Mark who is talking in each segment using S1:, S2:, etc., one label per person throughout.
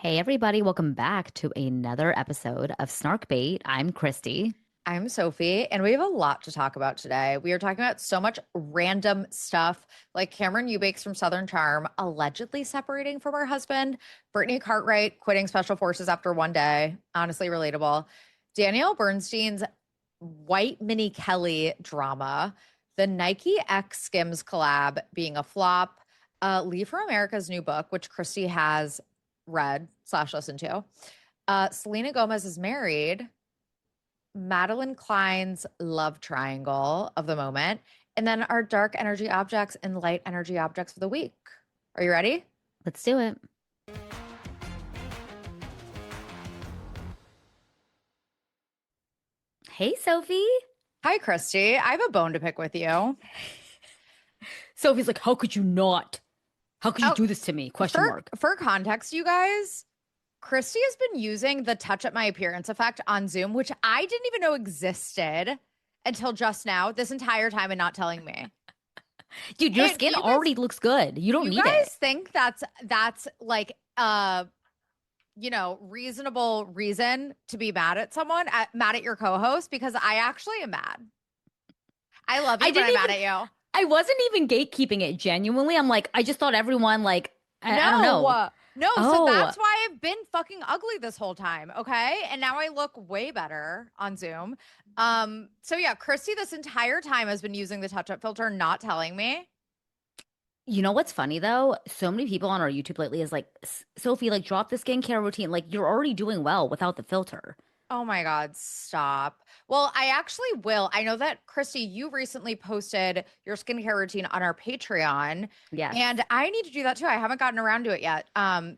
S1: Hey everybody, welcome back to another episode of Snark Bait. I'm Christy.
S2: I'm Sophie, and we have a lot to talk about today. We are talking about so much random stuff, like Cameran Eubanks from Southern Charm allegedly separating from her husband, Brittany Cartwright quitting Special Forces after one day, honestly relatable, Danielle Bernstein's White Minnie Kelly drama, the Nike X Skims collab being a flop, Leave for America's new book, which Christy has read slash listened to. Selena Gomez is married. Madelyn Cline's love triangle of the moment, and then our dark energy objects and light energy objects for the week. Are you ready?
S1: Let's do it. Hey Sophie.
S2: Hi, Christy. I have a bone to pick with you.
S1: Sophie's like, how could you not? How could you
S2: Oh,
S1: do this to me? Question
S2: for
S1: mark.
S2: for context, you guys, Christy has been using the touch up my appearance effect on Zoom, which I didn't even know existed until just now, this entire time, and not telling me.
S1: Dude, your
S2: And
S1: skin already looks good. You don't
S2: you
S1: need it.
S2: guys think that's like reasonable reason to be mad at someone, mad at your co-host, because I actually am mad. I love
S1: I
S2: you, but
S1: didn't
S2: I'm mad
S1: even
S2: at you.
S1: I wasn't even gatekeeping it genuinely. I'm like, I just thought everyone like I don't know.
S2: No, so
S1: Oh,
S2: that's why I've been fucking ugly this whole time, okay? And now I look way better on Zoom. So yeah, Christy this entire time has been using the touch-up filter, not telling me.
S1: you know what's funny though? So many people on our YouTube lately is like, Sophie, like drop the skincare routine. Like you're already doing well without the filter.
S2: Oh my God, stop. Well, I actually will. I know that Christy, you recently posted your skincare routine on our Patreon,
S1: Yes.
S2: and I need to do that too. I haven't gotten around to it yet.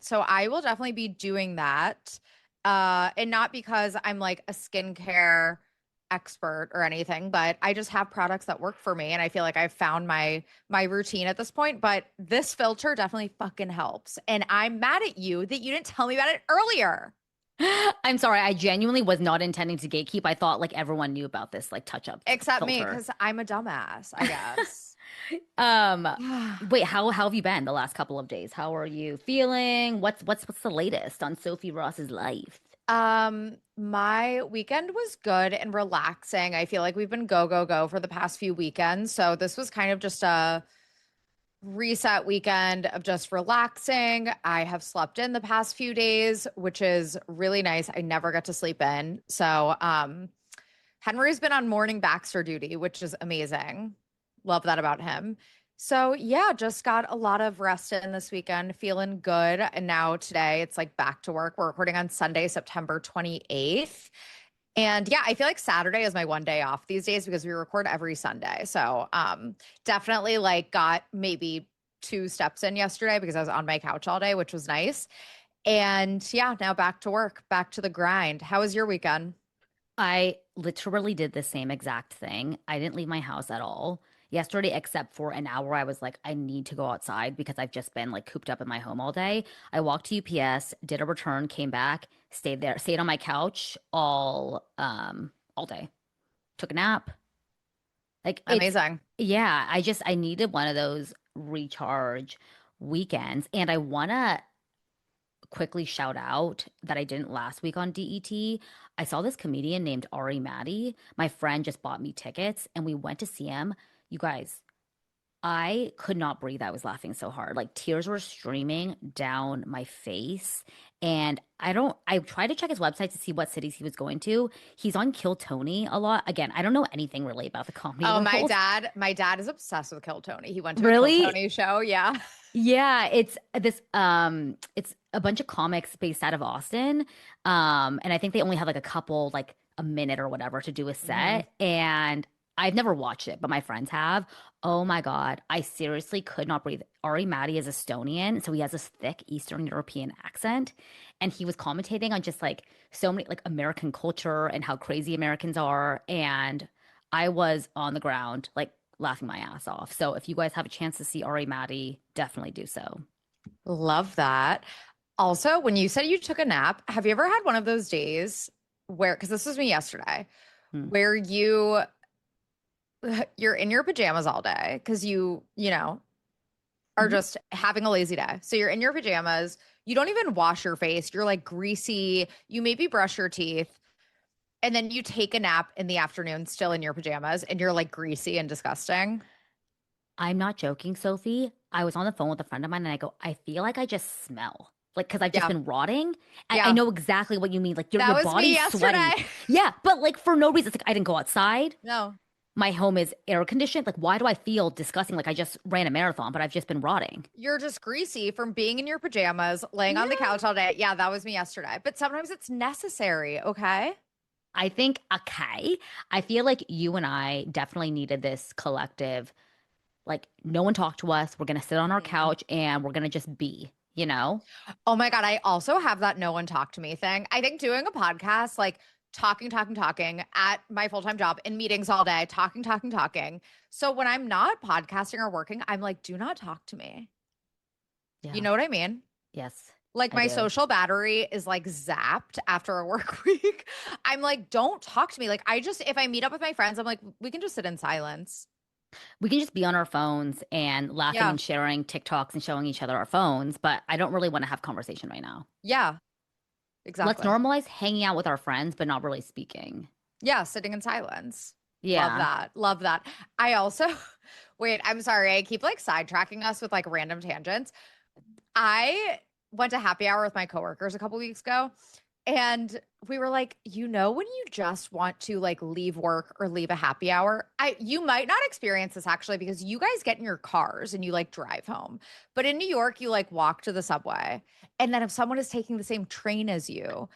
S2: So I will definitely be doing that. And not because I'm like a skincare expert or anything, but I just have products that work for me, and I feel like I've found my routine at this point. But this filter definitely fucking helps. And I'm mad at you that you didn't tell me about it earlier.
S1: I'm sorry. I genuinely was not intending to gatekeep. I thought like everyone knew about this like touch up
S2: Except me,
S1: filter.
S2: because I'm a dumbass, I guess.
S1: Um, wait, how have you been the last couple of days? How are you feeling? What's the latest on Sophie Ross's life?
S2: My weekend was good and relaxing. I feel like we've been go, go, go for the past few weekends. So this was kind of just a reset weekend of just relaxing. I have slept in the past few days, which is really nice. I never get to sleep in. So, Henry's been on morning Baxter duty, which is amazing. Love that about him. So, yeah, just got a lot of rest in this weekend, feeling good. And now today it's like back to work. We're recording on Sunday, September 28th. And yeah, I feel like Saturday is my one day off these days because we record every Sunday. So, definitely like got maybe two steps in yesterday because I was on my couch all day, which was nice. And yeah, now back to work, back to the grind. How was your weekend?
S1: I literally did the same exact thing. I didn't leave my house at all yesterday, except for an hour. I was like, I need to go outside because I've just been like cooped up in my home all day. I walked to UPS, did a return, came back, stayed there, stayed on my couch all day. Took a nap. Like it's
S2: Amazing.
S1: yeah, I needed one of those recharge weekends, and I wanna quickly shout out that I didn't last week on DET. I saw this comedian named Ari Maddie. My friend just bought me tickets and we went to see him. You guys, I could not breathe. I was laughing so hard. Like tears were streaming down my face. And I tried to check his website to see what cities he was going to. He's on Kill Tony a lot. Again, I don't know anything really about the comedy
S2: Oh,
S1: world.
S2: my dad is obsessed with Kill Tony. He went to a Kill
S1: Really?
S2: Tony show. Yeah.
S1: Yeah, it's a bunch of comics based out of Austin. And I think they only have like a couple like a minute or whatever to do a
S2: Mhm.
S1: set. And I've never watched it, but my friends have. Oh my God, I seriously could not breathe. Ari Matti is Estonian, so he has this thick Eastern European accent. And he was commentating on just like so many like American culture and how crazy Americans are. And I was on the ground, like laughing my ass off. So if you guys have a chance to see Ari Maddie, definitely do so.
S2: Love that. Also, when you said you took a nap, have you ever had one of those days where, because this was me yesterday,
S1: Hmm.
S2: where you're in your pajamas all day because you know, are
S1: Mhm.
S2: just having a lazy day. So you're in your pajamas. You don't even wash your face. You're like greasy. You maybe brush your teeth. And then you take a nap in the afternoon, still in your pajamas, and you're like greasy and disgusting.
S1: I'm not joking, Sophie. I was on the phone with a friend of mine and I go, I feel like I just smell. Like, because I've just
S2: Yeah.
S1: been rotting. I
S2: Yeah.
S1: know exactly what you mean. Like, your
S2: That was me
S1: body's sweaty.
S2: yesterday.
S1: Yeah, but like for no reason. It's like I didn't go outside.
S2: No,
S1: My home is air conditioned. Like, why do I feel disgusting? Like I just ran a marathon, but I've just been rotting.
S2: you're just greasy from being in your pajamas, laying on the
S1: Yeah.
S2: couch all day. Yeah, that was me yesterday. But sometimes it's necessary. Okay.
S1: I think, okay. I feel like you and I definitely needed this collective, like, no one talked to us. We're going to sit on our
S2: Mhm.
S1: couch and we're going to just be, you know?
S2: Oh my God. I also have that no one talk to me thing. I think doing a podcast, like talking at my full time job in meetings all day, talking. So when I'm not podcasting or working, I'm like, do not talk to me. You
S1: Yeah.
S2: know what I mean?
S1: Yes,
S2: Like
S1: I
S2: my
S1: do.
S2: social battery is like zapped after a work week. I'm like, don't talk to me. Like, I just, if I meet up with my friends, I'm like, we can just sit in silence.
S1: We can just be on our phones and laughing
S2: Yeah.
S1: and sharing TikToks and showing each other our phones, but I don't really want to have conversation right now.
S2: Yeah.
S1: Let's
S2: Exactly.
S1: normalize hanging out with our friends, but not really speaking.
S2: Yeah. Sitting in silence. Love
S1: Yeah.
S2: that. Love that. I also, wait, I'm sorry. I keep like sidetracking us with like random tangents. I went to happy hour with my coworkers a couple weeks ago. And we were like, when you just want to like leave work or leave a happy hour, you might not experience this actually because you guys get in your cars and you like drive home. But in New York, you like walk to the subway. And then if someone is taking the same train as you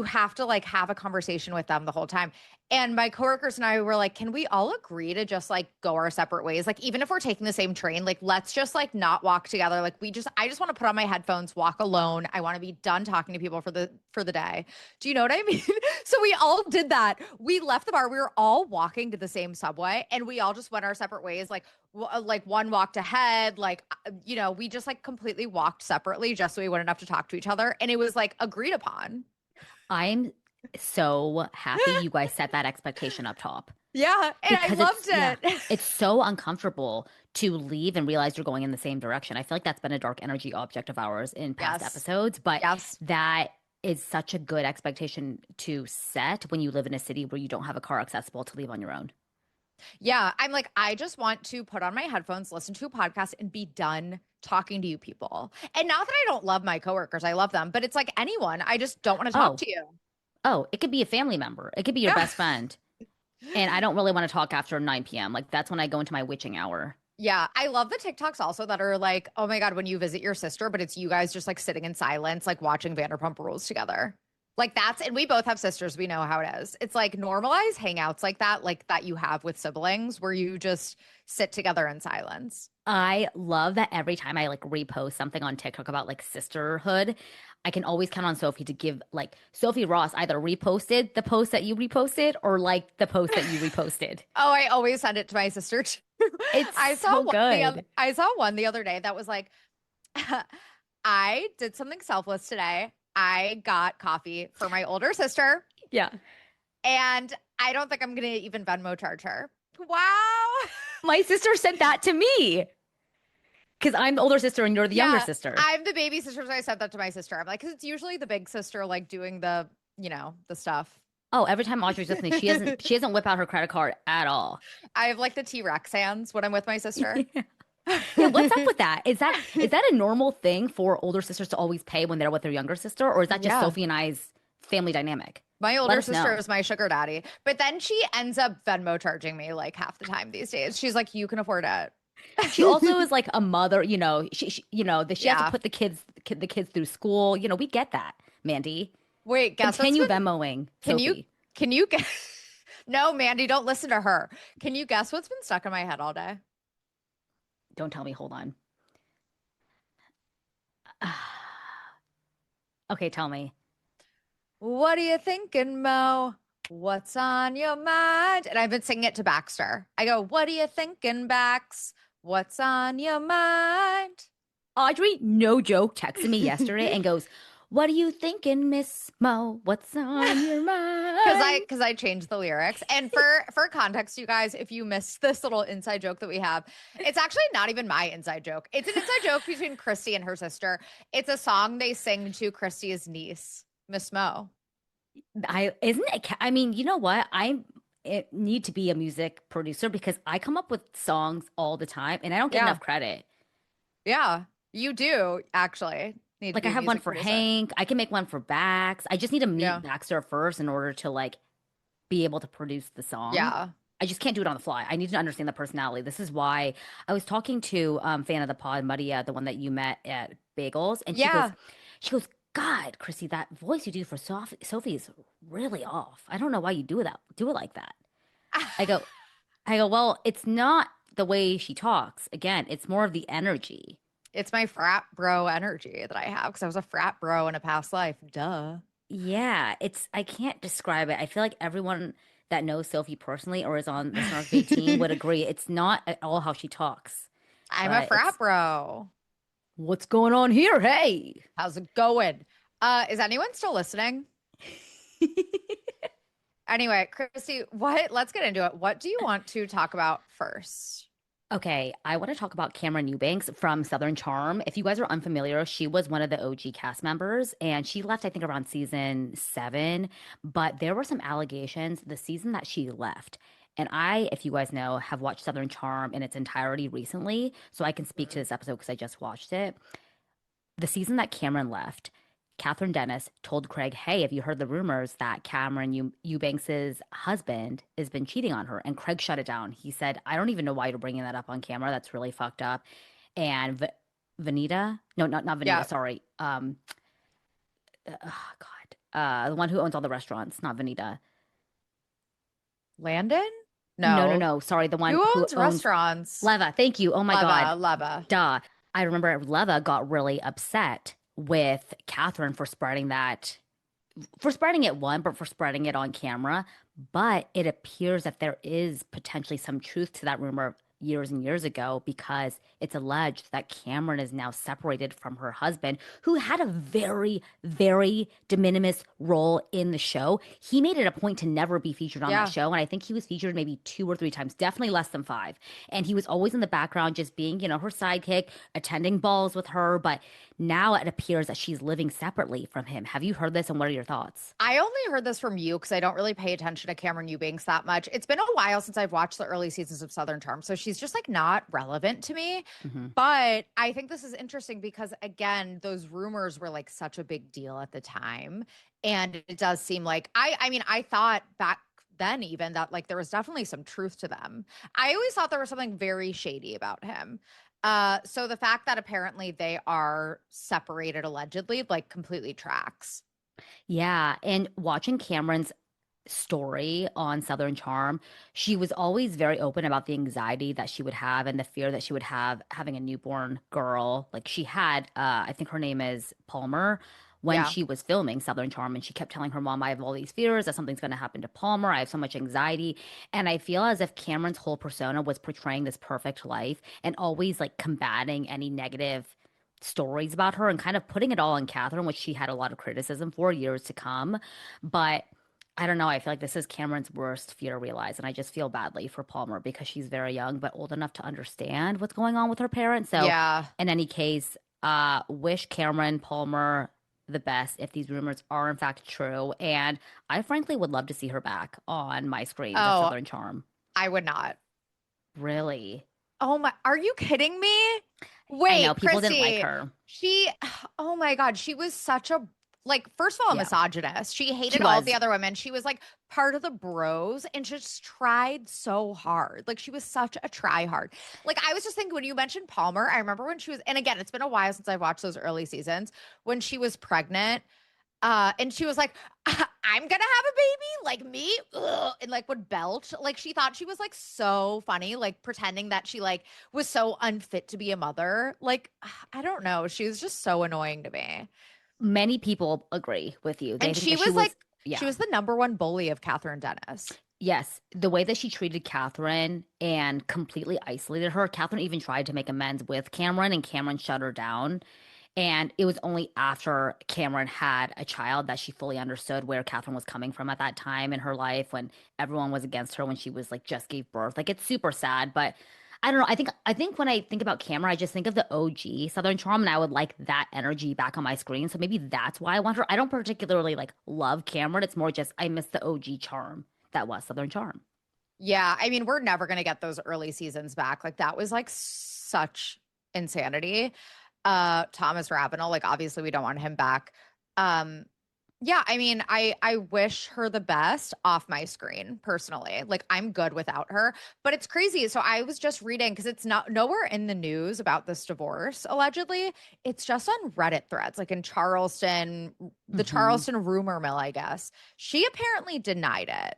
S2: have to like have a conversation with them the whole time. And my coworkers and I were like, can we all agree to just like go our separate ways? Like, even if we're taking the same train, like, let's just like not walk together. Like, I just want to put on my headphones, walk alone. I want to be done talking to people for the day. Do you know what I mean? So we all did that. We left the bar. We were all walking to the same subway and we all just went our separate ways. Like one walked ahead, we just like completely walked separately just so we wouldn't have to talk to each other. And it was like agreed upon.
S1: I'm so happy you guys set that expectation up top
S2: Yeah. And I
S1: because
S2: loved
S1: yeah,
S2: it.
S1: it's so uncomfortable to leave and realize you're going in the same direction. I feel like that's been a dark energy object of ours in past
S2: Yes.
S1: episodes, but
S2: Yes.
S1: that is such a good expectation to set when you live in a city where you don't have a car accessible to leave on your own.
S2: Yeah. I'm like, I just want to put on my headphones, listen to a podcast, and be done talking to you people. And not that I don't love my coworkers, I love them, but it's like anyone. I just don't want to talk
S1: Oh,
S2: to you.
S1: oh, it could be a family member. It could be your
S2: Yeah.
S1: best friend. And I don't really want to talk after 9 p.m. Like that's when I go into my witching hour.
S2: Yeah, I love the TikToks also that are like, oh my God, when you visit your sister, but it's you guys just like sitting in silence, like watching Vanderpump Rules together. And we both have sisters. We know how it is. It's like normalize hangouts like that you have with siblings where you just sit together in silence.
S1: I love that every time I like repost something on TikTok about like sisterhood, I can always count on Sophie to give like Sophie Ross either reposted the post that you reposted or like the post that you reposted.
S2: Oh, I always send it to my sister too.
S1: It's so good.
S2: I saw one the other day that was like, I did something selfless today. I got coffee for my older sister.
S1: Yeah.
S2: And I don't think I'm going to even Venmo charge her. Wow.
S1: My sister sent that to me because I'm the older sister and you're the younger
S2: Yeah.
S1: sister.
S2: I'm the baby sister. So I said that to my sister. I'm like, because it's usually the big sister, like doing the stuff.
S1: Oh, every time Audrey's with me, she doesn't whip out her credit card at all.
S2: I have like the T-Rex hands when I'm with my sister.
S1: Yeah, what's up with that? Is that a normal thing for older sisters to always pay when they're with their younger sister, or is that just
S2: Yeah.
S1: Sophie and I's family dynamic?
S2: My
S1: Let
S2: older
S1: us
S2: sister
S1: know.
S2: is my sugar daddy. But then she ends up Venmo charging me like half the time these days. She's like, you can afford
S1: She also
S2: it.
S1: is like a mother, she has to
S2: Yeah.
S1: put the kids through school. We get that, Mandy.
S2: Wait, guess what's
S1: Continue
S2: been
S1: Venmoing
S2: can you
S1: Sophie.
S2: can you guess No, Mandy, don't listen to her. Can you guess what's been stuck in my head all day?
S1: Don't tell me, hold on. Okay, tell me.
S2: What are you thinking, Mo? What's on your mind? And I've been singing it to Baxter. I go, what are you thinking, Bax? What's on your mind?
S1: Audrey, no joke, texted me yesterday and goes, What are you thinking, Miss Mo? What's on your mind?
S2: Because I changed the lyrics. And for context, you guys, if you missed this little inside joke that we have, it's actually not even my inside joke. It's an inside joke between Christy and her sister. It's a song they sing to Christy's niece, Miss Mo.
S1: I isn't it? I mean, you know what? Need to be a music producer because I come up with songs all the time and I don't get
S2: Yeah.
S1: enough credit.
S2: Yeah. You do actually need to
S1: Like I
S2: be a
S1: have one
S2: music
S1: for
S2: producer.
S1: Hank. I can make one for Bax. I just need to meet
S2: Yeah.
S1: Baxter first in order to like be able to produce the song.
S2: Yeah.
S1: I just can't do it on the fly. I need to understand the personality. This is why I was talking to fan of the pod, Maria, the one that you met at Bagels, and
S2: Yeah.
S1: she goes, God, Chrissy, that voice you do for Sophie is really off. I don't know why you do it like that. I go, well, it's not the way she talks. Again, it's more of the energy.
S2: It's my frat bro energy that I have because I was a frat bro in a past life. Duh.
S1: Yeah, I can't describe it. I feel like everyone that knows Sophie personally or is on the Snark Bait team would agree. It's not at all how she talks,
S2: I'm a
S1: but
S2: frat
S1: it's
S2: bro.
S1: what's going on here? Hey.
S2: How's it going? Is anyone still listening? Anyway, Christy, let's get into it. What do you want to talk about first?
S1: Okay, I want to talk about Cameran Eubanks from Southern Charm. If you guys are unfamiliar, she was one of the OG cast members and she left, I think, around season 7. But there were some allegations the season that she left. And I, if you guys know, have watched Southern Charm in its entirety recently. So I can speak to
S2: Mhm.
S1: this episode because I just watched it. The season that Cameran left, Catherine Dennis told Craig, "Hey, have you heard the rumors that Cameran Eubanks's husband has been cheating on her?" And Craig shut it down. He said, "I don't even know why you're bringing that up on camera. That's really fucked up." And Vanita, no, not Vanita,
S2: Yeah.
S1: sorry. Oh God, the one who owns all the restaurants, not Vanita.
S2: Landon?
S1: No, no,
S2: No.
S1: no, sorry, the one
S2: Who
S1: who
S2: owns
S1: owns
S2: restaurants?
S1: Leva. Thank you. Oh my God,
S2: Leva, Leva.
S1: duh. I remember Leva got really upset with Catherine for spreading it one, but for spreading it on camera. But it appears that there is potentially some truth to that rumor years and years ago because it's alleged that Cameran is now separated from her husband, who had a very, very de minimis role in the show. He made it a point to never be featured on that
S2: Yeah.
S1: show. And I think he was featured maybe 2 or 3 times, definitely less than 5. And he was always in the background, just being, her sidekick, attending balls with her. But now it appears that she's living separately from him. Have you heard this and what are your thoughts?
S2: I only heard this from you because I don't really pay attention to Cameron Eubanks that much. It's been a while since I've watched the early seasons of Southern Charm, so she's just like not relevant to me.
S1: Hmm.
S2: But I think this is interesting because again, those rumors were like such a big deal at the time. And it does seem like I mean, I thought back then even that like there was definitely some truth to them. I always thought there was something very shady about him. So the fact that apparently they are separated allegedly like completely tracks.
S1: Yeah. And watching Cameron's story on Southern Charm, she was always very open about the anxiety that she would have and the fear that she would have having a newborn girl. Like she had, I think her name is Palmer. When
S2: Yeah.
S1: she was filming Southern Charm, and she kept telling her mom, I have all these fears that something's going to happen to Palmer. I have so much anxiety. And I feel as if Cameron's whole persona was portraying this perfect life and always like combating any negative stories about her and kind of putting it all on Catherine, which she had a lot of criticism for years to come. But I don't know. I feel like this is Cameron's worst fear to realize. And I just feel badly for Palmer because she's very young, but old enough to understand what's going on with her parents. So,
S2: Yeah.
S1: in any case, wish Cameron Palmer the best if these rumors are in fact true. And I frankly would love to see her back on my screens of
S2: Oh,
S1: Southern Charm.
S2: I would not.
S1: Really?
S2: Oh my, are you kidding me?
S1: I know
S2: Wait,
S1: people didn't like
S2: Christy,
S1: her.
S2: she, oh my God, she was such a, like, first of all, a
S1: Yeah,
S2: misogynist. She
S1: she
S2: hated all of the
S1: was.
S2: other women. She was like part of the bros and just tried so hard. Like, she was such a try hard. Like, I was just thinking when you mentioned Palmer, I remember when she was, and again, it's been a while since I've watched those early seasons when she was pregnant. And she was like, I'm gonna have a baby, like me, ugh, and like would belch. Like she thought she was like so funny, like pretending that she like was so unfit to be a mother. Like, I don't know. She was just so annoying to me.
S1: Many people agree with you. They
S2: And
S1: think
S2: she
S1: that she
S2: was like,
S1: was,
S2: she
S1: yeah.
S2: was the number one bully of Catherine Dennis.
S1: Yes, the way that she treated Catherine and completely isolated her. Catherine even tried to make amends with Cameron, and Cameron shut her down. And it was only after Cameron had a child that she fully understood where Catherine was coming from at that time in her life when everyone was against her when she was like just gave birth. Like it's super sad, but I don't know. I think when I think about Cameron, I just think of the OG Southern Charm, and I would like that energy back on my screen. So maybe that's why I want her. I don't particularly like love Cameron. It's more just I miss the OG charm that was Southern Charm.
S2: Yeah, I mean, we're never going to get those early seasons back. Like that was like such insanity. Thomas Ravenel, like obviously we don't want him back. Um yeah, I mean, I wish her the best off my screen personally. Like I'm good without her, but it's crazy. So I was just reading because it's not nowhere in the news about this divorce allegedly. It's just on Reddit threads, like in Charleston, the
S1: Hmm.
S2: Charleston rumor mill, I guess. She apparently denied it.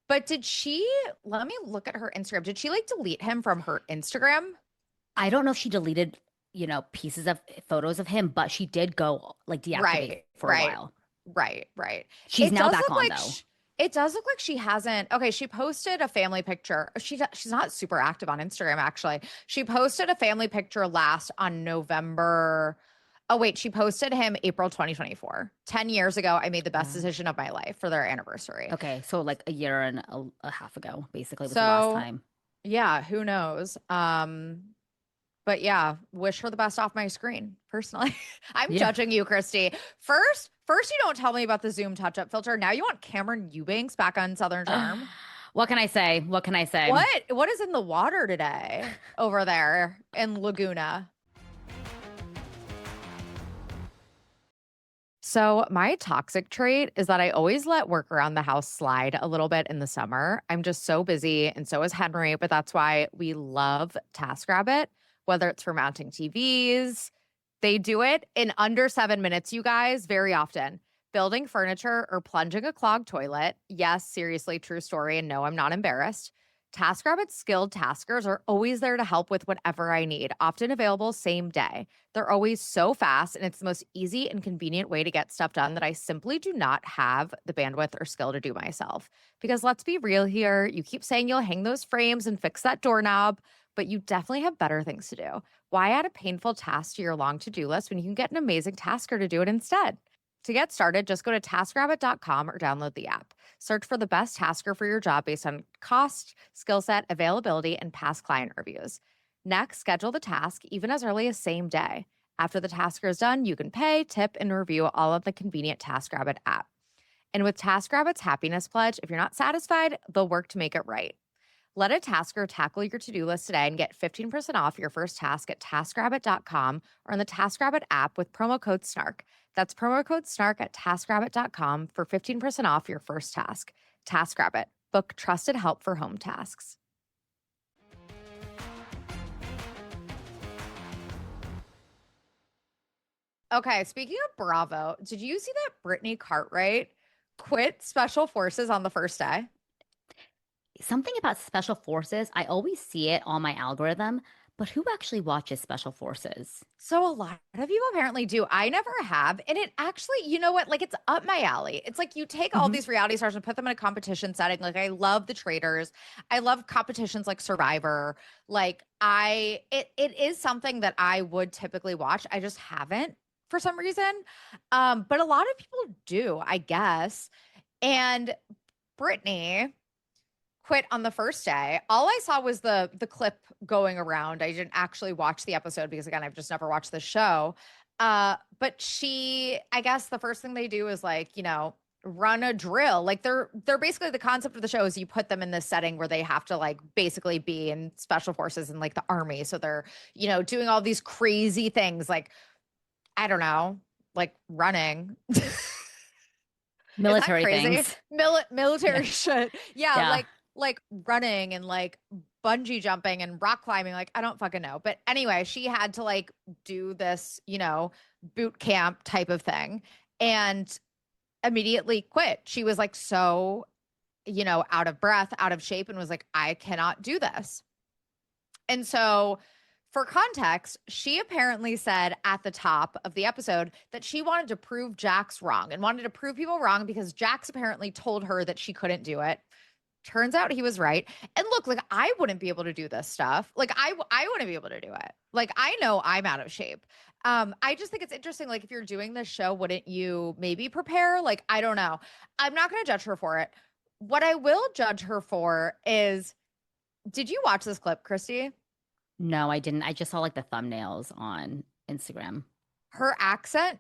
S2: But did she, let me look at her Instagram. Did she like delete him from her Instagram?
S1: I don't know if she deleted, pieces of photos of him, but she did go like deactivate
S2: Right,
S1: for a
S2: right,
S1: while.
S2: right.
S1: She's
S2: It
S1: now
S2: does
S1: back
S2: look
S1: on
S2: like
S1: though.
S2: it does look like she hasn't. Okay, she posted a family picture. She's not super active on Instagram actually. She posted a family picture last on November. Oh wait, she posted him April 2024. 10 years ago, I made the best
S1: Oh.
S2: decision of my life for their anniversary.
S1: Okay, so like a year and a half ago, basically was the last
S2: So,
S1: time.
S2: yeah, who knows? But yeah, wish her the best off my screen, personally. I'm
S1: Yeah.
S2: judging you, Christy. First you don't tell me about the Zoom touch-up filter. Now you want Cameron Eubanks back on Southern Charm.
S1: What can I say? What can I say?
S2: What is in the water today over there in Laguna? So, my toxic trait is that I always let work around the house slide a little bit in the summer. I'm just so busy, and so is Henry, but that's why we love TaskRabbit, whether it's for mounting TVs. They do it in under 7 minutes, you guys, very often. Building furniture or plunging a clogged toilet. Yes, seriously, true story. And no, I'm not embarrassed. TaskRabbit's skilled taskers are always there to help with whatever I need, often available same day. They're always so fast, and it's the most easy and convenient way to get stuff done that I simply do not have the bandwidth or skill to do myself. Because let's be real here, you keep saying you'll hang those frames and fix that doorknob, but you definitely have better things to do. Why add a painful task to your long to do list when you can get an amazing tasker to do it instead? To get started, just go to taskrabbit.com or download the app. Search for the best tasker for your job based on cost, skill set, availability, and past client reviews. Next, schedule the task even as early as same day. After the tasker is done, you can pay, tip, and review all of the convenient TaskRabbit app. And with TaskRabbit's happiness pledge, if you're not satisfied, they'll work to make it right. Let a tasker tackle your to-do list today and get 15% off your first task at taskrabbit.com or in the TaskRabbit app with promo code SNARK. That's promo code SNARK at taskrabbit.com for 15% off your first task. TaskRabbit. Book trusted help for home tasks. Okay, speaking of Bravo, did you see that Brittany Cartwright quit Special Forces on the first day?
S1: Something about special forces, I always see it on my algorithm, but who actually watches special forces?
S2: So a lot of people apparently do. I never have. And it actually, you know what? Like it's up my alley. It's like you take all
S1: Hmm.
S2: these reality stars and put them in a competition setting. Like I love the traders. I love competitions like Survivor. It is something that I would typically watch. I just haven't for some reason. But a lot of people do, I guess. And Brittany quit on the first day. All I saw was the clip going around. I didn't actually watch the episode because again, I've just never watched the show. But I guess the first thing they do is like, run a drill. Like they're basically the concept of the show is you put them in this setting where they have to like basically be in special forces and like the army. So they're, doing all these crazy things like I don't know, like running. Isn't that
S1: Military
S2: crazy?
S1: things. Yeah.
S2: Military shit. Yeah,
S1: Yeah.
S2: like running and like bungee jumping and rock climbing. Like I don't fucking know. But anyway, she had to like do this, boot camp type of thing and immediately quit. She was like so, out of breath, out of shape, and was like, I cannot do this. And so for context, she apparently said at the top of the episode that she wanted to prove Jax wrong and wanted to prove people wrong because Jax apparently told her that she couldn't do it. Turns out he was right. And look, like I wouldn't be able to do this stuff. Like I wouldn't be able to do it. Like I know I'm out of shape. I just think it's interesting. Like if you're doing this show, wouldn't you maybe prepare? Like I don't know. I'm not going to judge her for it. What I will judge her for is, did you watch this clip, Christy?
S1: No, I didn't. I just saw like the thumbnails on Instagram.
S2: Her accent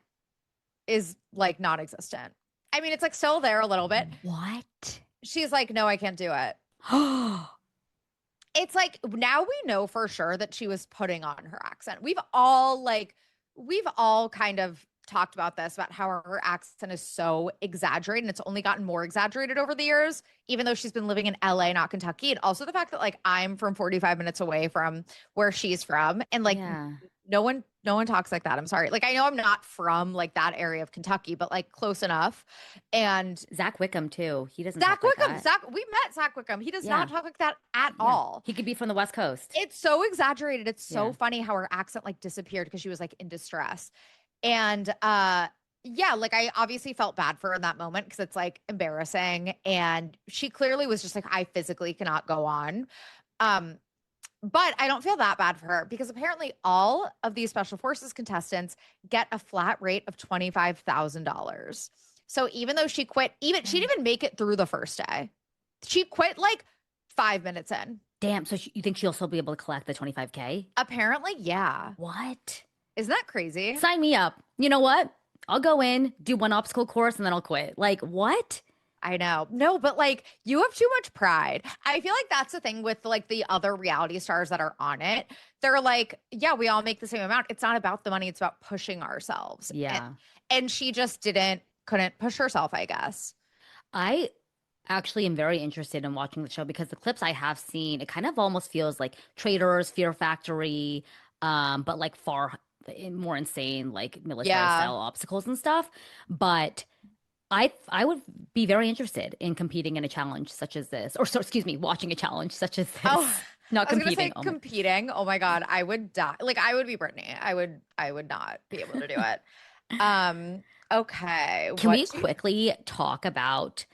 S2: is like non-existent. I mean, it's like still there a little bit.
S1: What?
S2: She's like, no, I can't do it. It's like now we know for sure that she was putting on her accent. We've all kind of talked about this, about how her accent is so exaggerated and it's only gotten more exaggerated over the years, even though she's been living in LA, not Kentucky. And also the fact that like I'm from 45 minutes away from where she's from. And like
S1: Yeah.
S2: no one talks like that. I'm sorry. Like I know I'm not from like that area of Kentucky, but like close enough. And
S1: Zach Wickham too. He doesn't
S2: Zach
S1: talk like
S2: Wickham,
S1: that.
S2: we met Zach Wickham. He does
S1: Yeah.
S2: not talk like that at
S1: Yeah.
S2: all.
S1: He could be from the West Coast.
S2: It's so exaggerated. It's so
S1: Yeah.
S2: funny how her accent like disappeared because she was like in distress. And yeah, like I obviously felt bad for her in that moment because it's like embarrassing. And she clearly was just like, I physically cannot go on. But I don't feel that bad for her because apparently all of these special forces contestants get a flat rate of $25,000. So even though she quit, even she didn't even make it through the first day. She quit like 5 minutes in.
S1: Damn. So you think she'll still be able to collect the 25K?
S2: Apparently, yeah.
S1: What?
S2: Isn't that crazy?
S1: Sign me up. You know what? I'll go in, do one obstacle course, and then I'll quit. Like, what?
S2: I know. No, but like you have too much pride. I feel like that's the thing with like the other reality stars that are on it. They're like, yeah, we all make the same amount. It's not about the money, it's about pushing ourselves.
S1: Yeah.
S2: And she just couldn't push herself, I guess.
S1: I actually am very interested in watching the show because the clips I have seen, it kind of almost feels like Traders, Fear Factory, but like far more insane, like military
S2: Yeah.
S1: style obstacles and stuff. But I would be very interested in competing in a challenge such as this, or so excuse me, watching a challenge such as this.
S2: Oh,
S1: Not
S2: I was gonna say
S1: competing. Oh my.
S2: competing. Oh my God, I would die. Like I would be Brittany. I would not be able to do it. Okay.
S1: Can we quickly talk about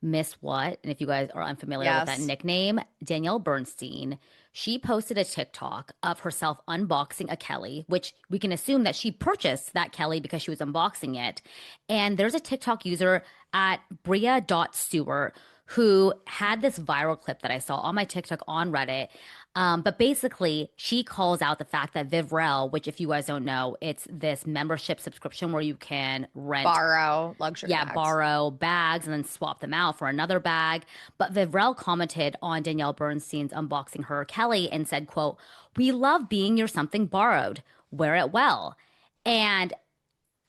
S1: Miss What? And if you guys are unfamiliar with that
S2: Yes.
S1: nickname, Danielle Bernstein, she posted a TikTok of herself unboxing a Kelly, which we can assume that she purchased that Kelly because she was unboxing it. And there's a TikTok user at Bria.Stewart who had this viral clip that I saw on my TikTok on Reddit. But basically, she calls out the fact that Vivrel, which if you guys don't know, it's this membership subscription where you can
S2: Borrow luxury bags.
S1: borrow bags and then swap them out for another bag. But Vivrel commented on Danielle Bernstein's unboxing her Kelly and said, quote, "We love being your something borrowed. Wear it well." And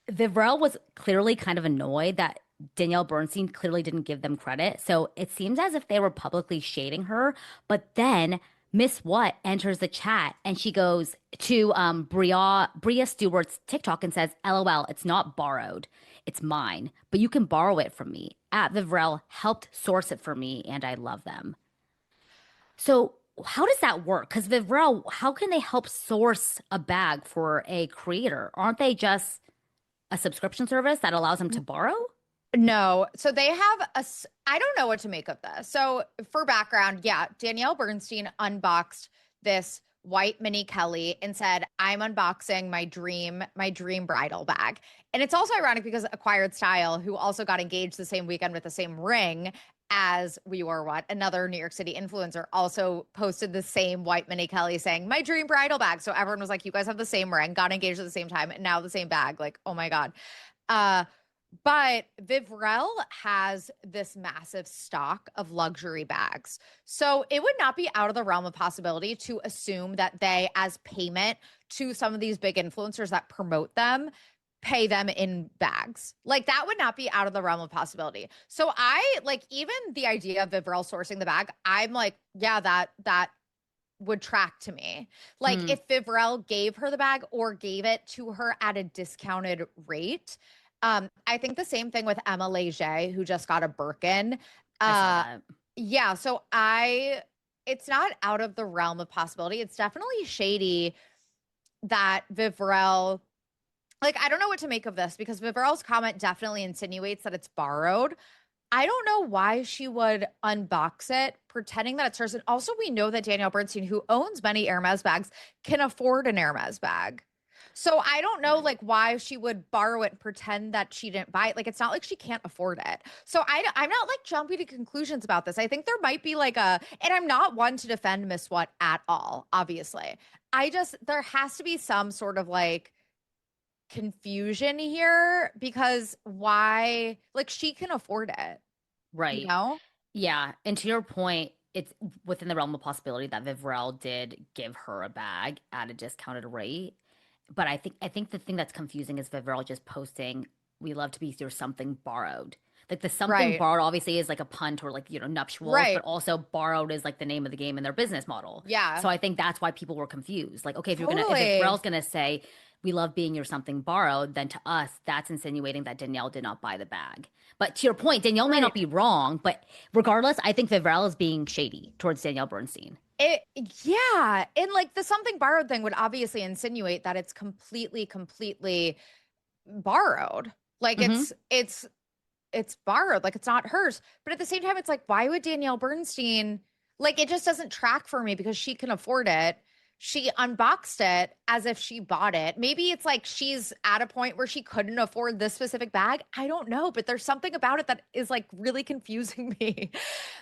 S1: Vivrel was clearly kind of annoyed that Danielle Bernstein clearly didn't give them credit. So it seems as if they were publicly shading her. But then Miss What enters the chat and she goes to Bria Stewart's TikTok and says, "LOL, it's not borrowed. It's mine, but you can borrow it from me. At Vivrel helped source it for me and I love them." So how does that work? Because Vivrel, how can they help source a bag for a creator? Aren't they just a subscription service that allows them to borrow?
S2: No. So they have I don't know what to make of this. So for background, yeah, Danielle Bernstein unboxed this white mini Kelly and said, "I'm unboxing my dream bridal bag." And it's also ironic because Acquired Style, who also got engaged the same weekend with the same ring as We Were What, another New York City influencer, also posted the same white mini Kelly saying, "My dream bridal bag." So everyone was like, you guys have the same ring, got engaged at the same time, and now the same bag. Like, oh my God. But Vivrel has this massive stock of luxury bags. So it would not be out of the realm of possibility to assume that they, as payment to some of these big influencers that promote them, pay them in bags. Like that would not be out of the realm of possibility. So I like even the idea of Vivrel sourcing the bag, I'm like, yeah, that would track to me. Like if Vivrel gave her the bag or gave it to her at a discounted rate. I think the same thing with Emma Leger, who just got a Birkin.
S1: I saw that.
S2: Yeah, so it's not out of the realm of possibility. It's definitely shady that Vivrel, like, I don't know what to make of this because Vivrel's comment definitely insinuates that it's borrowed. I don't know why she would unbox it, pretending that it's hers. And also, we know that Danielle Bernstein, who owns many Hermes bags, can afford an Hermes bag. So I don't know
S1: Right.
S2: like why she would borrow it and pretend that she didn't buy it. Like it's not like she can't afford it. So I'm not like jumping to conclusions about this. I think there might be like and I'm not one to defend Miss What at all, obviously. There has to be some sort of like confusion here because why, like she can afford it, you
S1: Right.
S2: know?
S1: Yeah. And to your point, it's within the realm of possibility that Vivrel did give her a bag at a discounted rate. But I think the thing that's confusing is Vivrel just posting, "We love to be your something borrowed." Like the something
S2: Right.
S1: borrowed obviously is like a pun toward like, nuptials, but
S2: Right.
S1: also borrowed is like the name of the game in their business model.
S2: Yeah.
S1: So I think that's why people were confused. Like, okay, if
S2: Totally.
S1: Vivrel's gonna say, "We love being your something borrowed," then to us, that's insinuating that Danielle did not buy the bag. But to your point, Danielle may not
S2: Right.
S1: be wrong, but regardless, I think Vivrel is being shady towards Danielle Bernstein.
S2: It, yeah. And like the something borrowed thing would obviously insinuate that it's completely borrowed. Like
S1: Hmm.
S2: it's borrowed, like it's not hers. But at the same time, it's like, why would Danielle Bernstein, like, it just doesn't track for me because she can afford it. She unboxed it as if she bought it. Maybe it's like she's at a point where she couldn't afford this specific bag. I don't know, but there's something about it that is like really confusing me.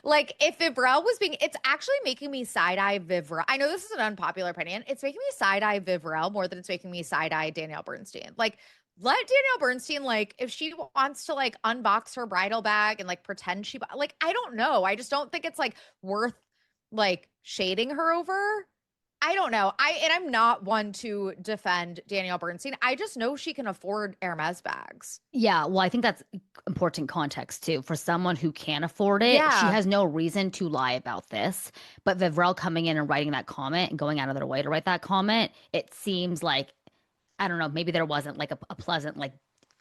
S2: Like, if Vivrel was being, it's actually making me side eye Vivrel. I know this is an unpopular opinion. It's making me side eye Vivrel more than it's making me side eye Danielle Bernstein. Like, let Danielle Bernstein, like, if she wants to like unbox her bridal bag and like pretend like, I don't know. I just don't think it's like worth like shading her over. I don't know. I'm not one to defend Danielle Bernstein. I just know she can afford Hermes bags.
S1: Yeah, well, I think that's important context too. For someone who can afford it, she
S2: Yeah.
S1: has no reason to lie about this. But Vivrel coming in and writing that comment and going out of their way to write that comment, it seems like, I don't know, maybe there wasn't like a pleasant like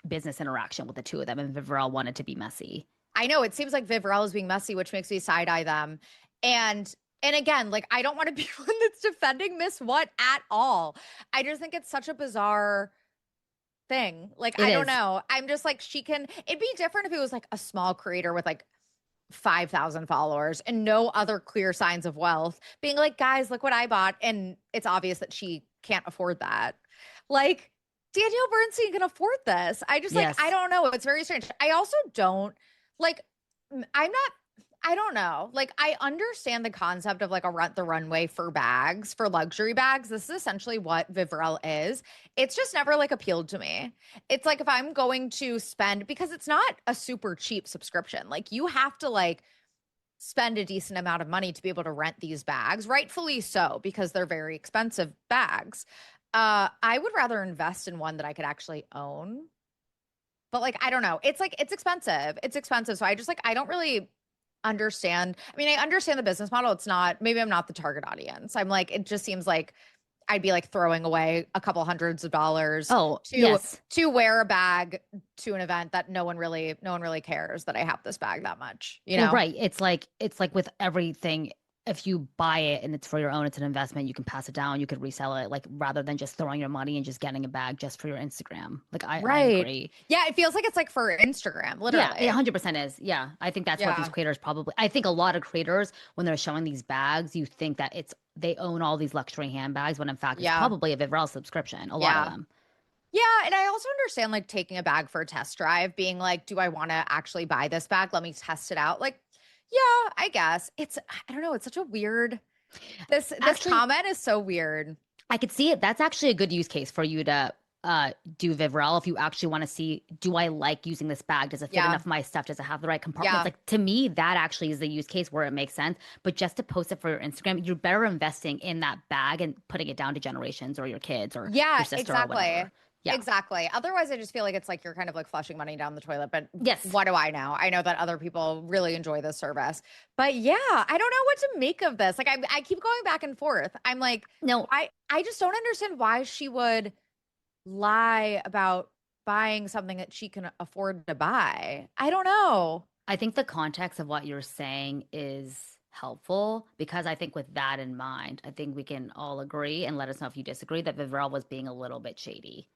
S1: business interaction with the two of them, and Vivrel wanted to be messy.
S2: I know it seems like Vivrel is being messy, which makes me side eye them. And and again, like I don't want to be one that's defending Miss What at all. I just think it's such a bizarre thing. Like,
S1: It
S2: I don't
S1: is.
S2: know. I'm just like, it'd be different if it was like a small creator with like 5,000 followers and no other clear signs of wealth, being like, guys, look what I bought. And it's obvious that she can't afford that. Like, Danielle Bernstein can afford this. I just like, I
S1: Yes.
S2: don't know. It's very strange. I also don't like, I'm not, I don't know. Like, I understand the concept of like a rent the runway for bags, for luxury bags. This is essentially what Vivrel is. It's just never like appealed to me. It's like if I'm going to spend, because it's not a super cheap subscription, like you have to like spend a decent amount of money to be able to rent these bags, rightfully so, because they're very expensive bags. I would rather invest in one that I could actually own. But like, I don't know. It's like, it's expensive. It's expensive. So I just like, I don't really understand. I mean, I understand the business model. It's not, maybe I'm not the target audience. I'm like, it just seems like I'd be like throwing away a couple hundreds of dollars
S1: Oh,
S2: to
S1: yes.
S2: wear a bag to an event that no one really cares that I have this bag that much, you
S1: Well,
S2: know?
S1: right. It's like with everything, if you buy it and it's for your own, it's an investment, you can pass it down, you could resell it, like rather than just throwing your money and just getting a bag just for your Instagram. Like I
S2: Right.
S1: agree.
S2: Yeah, it feels like it's like for Instagram,
S1: Yeah, it
S2: literally.
S1: 100% is. Yeah. I think that's what these
S2: Yeah.
S1: creators probably, I think a lot of creators, when they're showing these bags, you think that they own all these luxury handbags, when in fact it's
S2: Yeah.
S1: probably a Vivrel subscription, a lot of
S2: Yeah.
S1: them.
S2: Yeah, and I also understand like taking a bag for a test drive, being like, do I want to actually buy this bag? Let me test it out. Like, yeah, I guess. I don't know, it's such a weird this
S1: Actually,
S2: comment is so weird.
S1: I could see it. That's actually a good use case for you to do Vivrel if you actually want to see, do I like using this bag? Does it fit
S2: Yeah.
S1: enough of my stuff? Does it have the right compartments?
S2: Yeah.
S1: Like to me, that actually is the use case where it makes sense. But just to post it for your Instagram, you're better investing in that bag and putting it down to generations or your kids or
S2: Yeah,
S1: your sister or
S2: exactly.
S1: whatever. Yeah.
S2: Exactly. Otherwise, I just feel like it's like you're kind of like flushing money down the toilet. But
S1: Yes.
S2: what do I know? I know that other people really enjoy this service. But yeah, I don't know what to make of this. Like I keep going back and forth. I'm like,
S1: No,
S2: why? I just don't understand why she would lie about buying something that she can afford to buy. I don't know.
S1: I think the context of what you're saying is helpful because I think with that in mind, I think we can all agree and let us know if you disagree that Vivrel was being a little bit shady.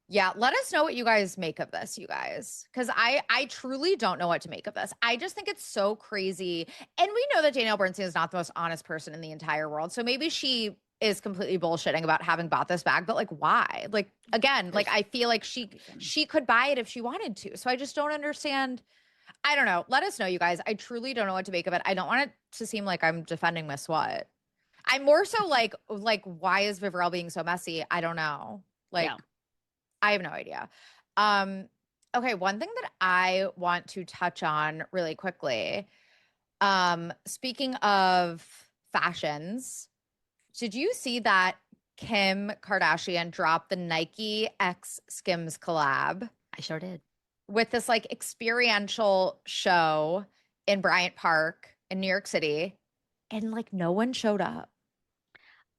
S2: Yeah, let us know what you guys make of this, you guys, because I truly don't know what to make of this. I just think it's so crazy, and we know that Danielle Bernstein is not the most honest person in the entire world, so maybe she is completely bullshitting about having bought this bag, but like, why? Like, again, like
S1: There's
S2: I feel like
S1: no
S2: she
S1: reason.
S2: she could buy it if she wanted to, so I just don't understand. I don't know. Let us know, you guys. I truly don't know what to make of it. I don't want it to seem like I'm defending Miss What. I'm more so like why is Vivrel being so messy? I don't know.
S1: Yeah,
S2: Like I have no idea. Um, okay, one thing that I want to touch on really quickly. Speaking of fashions, did you see that Kim Kardashian dropped the Nike X Skims collab
S1: I sure did.
S2: with this like experiential show in Bryant Park in New York City, and like no one showed up?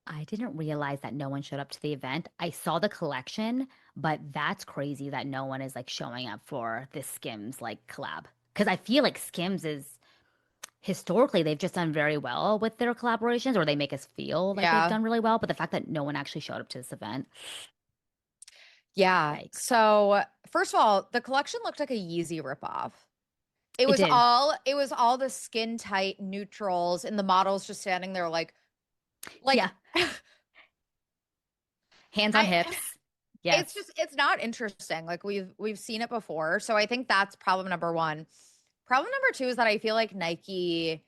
S1: I didn't realize that no one showed up to the event. I saw the collection, but that's crazy that no one is like showing up for this Skims like collab. Because I feel like Skims is historically they've just done very well with their collaborations, or they make us feel like they've
S2: Yeah.
S1: done really well. But the fact that no one actually showed up to this event,
S2: Yeah.
S1: yikes!
S2: So, first of all, the collection looked like a Yeezy ripoff. It
S1: It
S2: was
S1: did.
S2: all it was all the skin tight neutrals and the models just standing there like
S1: Yeah, hands on
S2: I
S1: hips.
S2: it's
S1: Yes,
S2: just it's not interesting. Like we've seen it before. So I think that's problem number 1. Problem number 2 is that I feel like Nike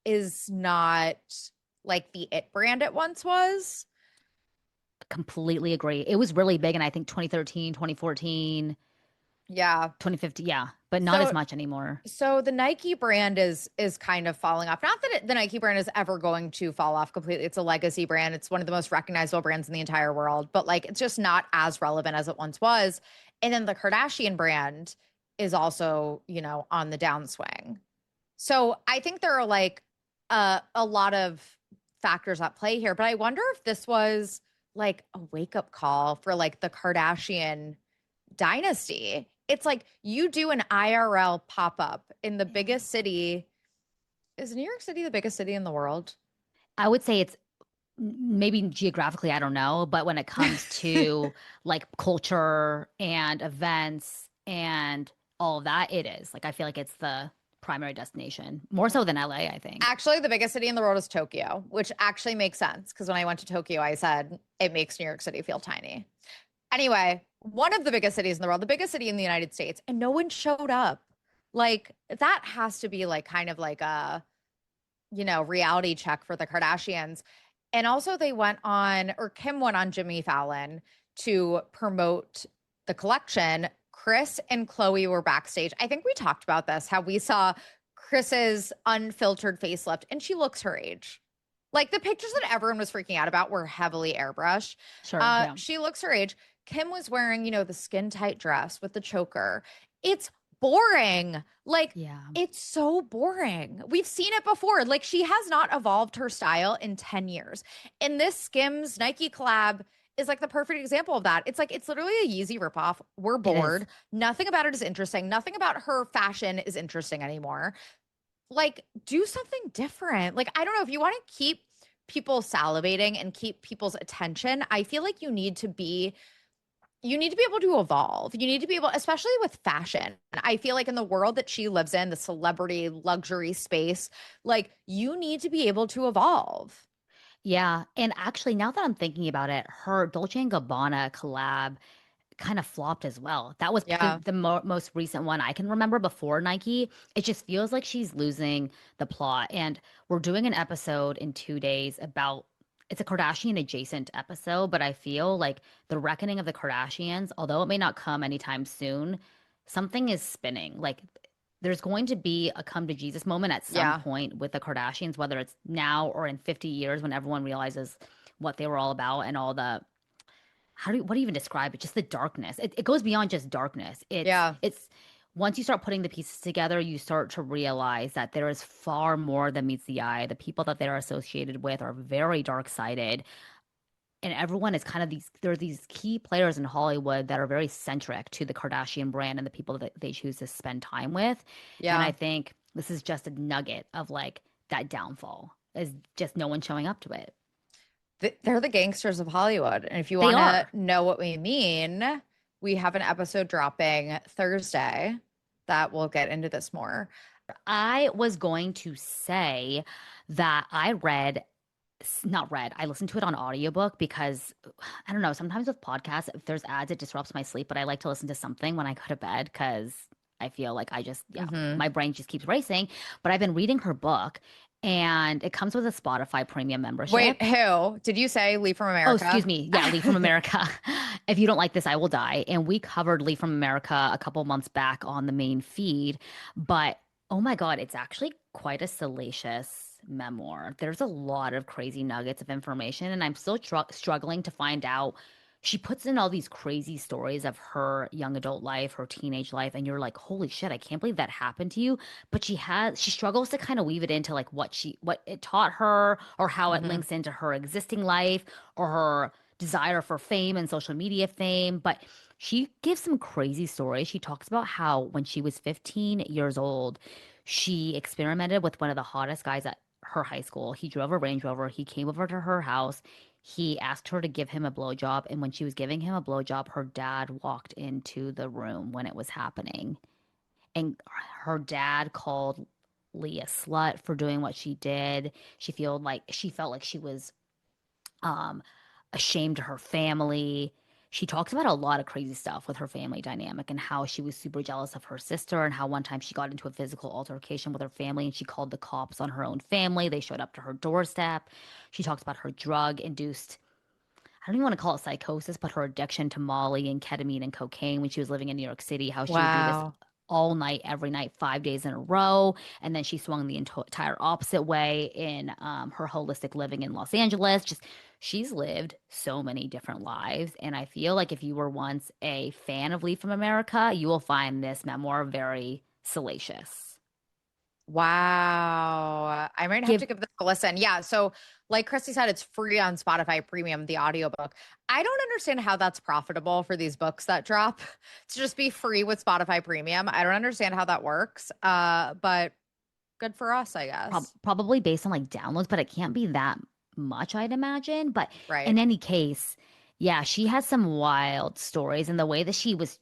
S2: is not like the it brand it once was.
S1: completely agree. It was really big in I think 2013, 2014,
S2: Yeah.
S1: 2015. Yeah, but not as
S2: So
S1: much anymore.
S2: So the Nike brand is kind of falling off. Not that the Nike brand is ever going to fall off completely. It's a legacy brand. It's one of the most recognizable brands in the entire world, but like it's just not as relevant as it once was. And then the Kardashian brand is also, on the downswing. So I think there are like a lot of factors at play here, but I wonder if this was like a wake up call for like the Kardashian dynasty. It's like you do an IRL pop up in the
S1: Yeah.
S2: biggest city. Is New York City the biggest city in the world?
S1: I would say it's maybe geographically, I don't know, but when it comes to like culture and events and all of that, it is. Like I feel like it's the primary destination, more so than LA, I think.
S2: Actually, the biggest city in the world is Tokyo, which actually makes sense because when I went to Tokyo, I said it makes New York City feel tiny. Anyway, one of the biggest cities in the world, the biggest city in the United States, and no one showed up. Like that has to be like kind of like a, reality check for the Kardashians. And also they went on, or Kim went on Jimmy Fallon to promote the collection. Chris and Chloe were backstage. I think we talked about this, how we saw Chris's unfiltered facelift and she looks her age. Like the pictures that everyone was freaking out about were heavily airbrushed.
S1: Sure. Yeah.
S2: She looks her age. Kim was wearing, the skin tight dress with the choker. It's boring. Like
S1: Yeah.
S2: it's so boring. We've seen it before. Like she has not evolved her style in 10 years. And this Skims Nike collab is like the perfect example of that. It's like it's literally a Yeezy ripoff. We're
S1: It is.
S2: bored. Nothing about it is interesting. Nothing about her fashion is interesting anymore. Like do something different. Like I don't know if you want to keep people salivating and keep people's attention, I feel like you need to be able to evolve. You need to be able, especially with fashion. I feel like in the world that she lives in, the celebrity luxury space, like you need to be able to evolve.
S1: Yeah. And actually, now that I'm thinking about it, her Dolce& and Gabbana collab kind of flopped as well. That was
S2: Yeah.
S1: the most recent one I can remember before Nike. It just feels like she's losing the plot. And we're doing an episode in 2 days about it's a Kardashian adjacent episode, but I feel like the reckoning of the Kardashians, although it may not come anytime soon, something is spinning. Like there's going to be a come to Jesus moment at some
S2: Yeah.
S1: point with the Kardashians, whether it's now or in 50 years when everyone realizes what they were all about and all the what do you even describe it? Just the darkness. It goes beyond just darkness.
S2: Yeah.
S1: It's once you start putting the pieces together, you start to realize that there is far more than meets the eye. The people that they're associated with are very dark sided. And everyone is kind of there are these key players in Hollywood that are very centric to the Kardashian brand and the people that they choose to spend time with. And I
S2: Yeah.
S1: think this is just a nugget of like that downfall is just no one showing up to it.
S2: They're the gangsters of Hollywood. And if you
S1: They
S2: want to
S1: are.
S2: know what we mean, we have an episode dropping Thursday that we'll get into this more.
S1: I was going to say that not read, I listened to it on audiobook because I don't know, sometimes with podcasts, if there's ads, it disrupts my sleep, but I like to listen to something when I go to bed because I feel like yeah,
S2: Hmm.
S1: my brain just keeps racing. But I've been reading her book and it comes with a Spotify premium
S2: Wait,
S1: membership.
S2: who? Did you say Leave from
S1: Oh, excuse
S2: America?
S1: me. Yeah, Leave from America. If you don't like this, I will die. And we covered Leave from America a couple months back on the main feed. But oh my God, it's actually quite a salacious memoir. There's a lot of crazy nuggets of information, and I'm still struggling to find out. She puts in all these crazy stories of her young adult life, her teenage life, and you're like, holy shit, I can't believe that happened to you. But she struggles to kind of weave it into like what it taught her or how it
S2: Hmm.
S1: links into her existing life or her desire for fame and social media fame. But she gives some crazy stories. She talks about how when she was 15 years old, she experimented with one of the hottest guys at her high school. He drove a Range Rover. He came over to her house. He asked her to give him a blowjob. And when she was giving him a blowjob, her dad walked into the room when it was happening. And her dad called Lee a slut for doing what she did. She felt like she was um, ashamed of her family. She talks about a lot of crazy stuff with her family dynamic and how she was super jealous of her sister and how one time she got into a physical altercation with her family and she called the cops on her own family. They showed up to her doorstep. She talks about her drug induced, I don't even want to call it psychosis, but her addiction to Molly and ketamine and cocaine when she was living in New York City, how she would do this
S2: Wow.
S1: all night, every night, 5 days in a row. And then she swung the entire opposite way in her holistic living in Los Angeles. Just she's lived so many different lives. And I feel like if you were once a fan of Leave from America, you will find this memoir very salacious.
S2: Wow. I might have
S1: Give
S2: to give this a listen. Yeah. So, like Christy said, it's free on Spotify Premium, the audiobook. I don't understand how that's profitable for these books that drop to just be free with Spotify Premium. I don't understand how that works. But good for us, I guess.
S1: probably based on like downloads, but it can't be that much, I'd imagine. But in
S2: Right.
S1: any case, yeah, she has some wild stories and the way that she was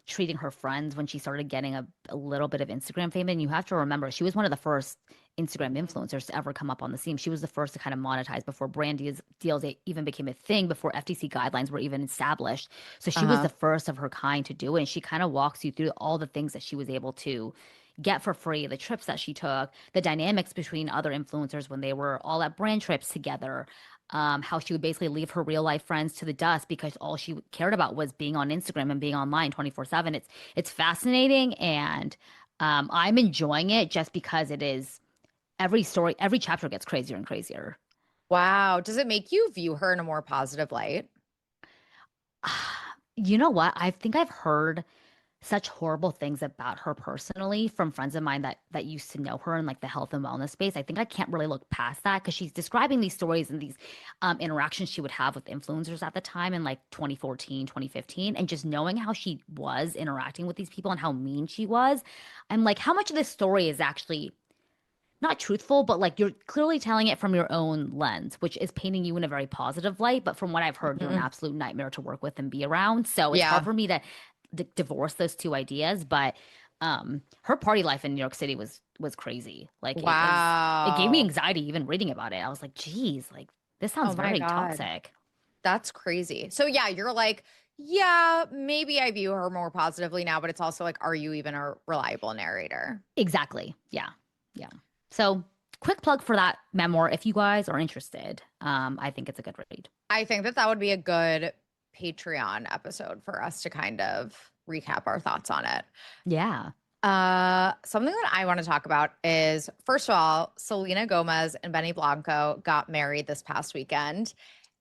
S1: treating her friends when she started getting a little bit of Instagram fame. And you have to remember, she was one of the first Instagram influencers to ever come up on the scene. She was the first to kind of monetize before deals even became a thing, before FTC guidelines were even established. So she was
S2: Uh-huh.
S1: the first of her kind to do it. And she kind of walks you through all the things that she was able to get for free, the trips that she took, the dynamics between other influencers when they were all at brand trips together, how she would basically leave her real life friends to the dust because all she cared about was being on Instagram and being online 24/7. It's fascinating and I'm enjoying it just because it is every story, every chapter gets crazier and crazier.
S2: Wow. Does it make you view her in a more positive light?
S1: You know what? I think I've heard such horrible things about her personally from friends of mine that used to know her in like the health and wellness space. I think I can't really look past that because she's describing these stories and these interactions she would have with influencers at the time in like 2014, 2015, and just knowing how she was interacting with these people and how mean she was. I'm like, how much of this story is actually not truthful, but like you're clearly telling it from your own lens, which is painting you in a very positive light. But from what I've heard, you're an
S2: Mhm.
S1: absolute nightmare to work with and be around. So it's hard
S2: Yeah.
S1: for me to divorce those two ideas. But her party life in New York City was crazy. Like it gave me
S2: Wow.
S1: anxiety even reading about it. I was like, geez, like this
S2: Oh
S1: sounds
S2: my
S1: very
S2: God.
S1: toxic.
S2: That's crazy. So yeah, you're like, yeah, maybe I view her more positively now, but it's also like, are you even a reliable narrator?
S1: Exactly. Yeah. Yeah. So quick plug for that memoir if you guys are interested. I think it's a good read.
S2: I think that that would be a good Patreon episode for us to kind of recap our thoughts on it.
S1: Yeah.
S2: Something that I want to talk about is first of all, Selena Gomez and Benny Blanco got married this past weekend.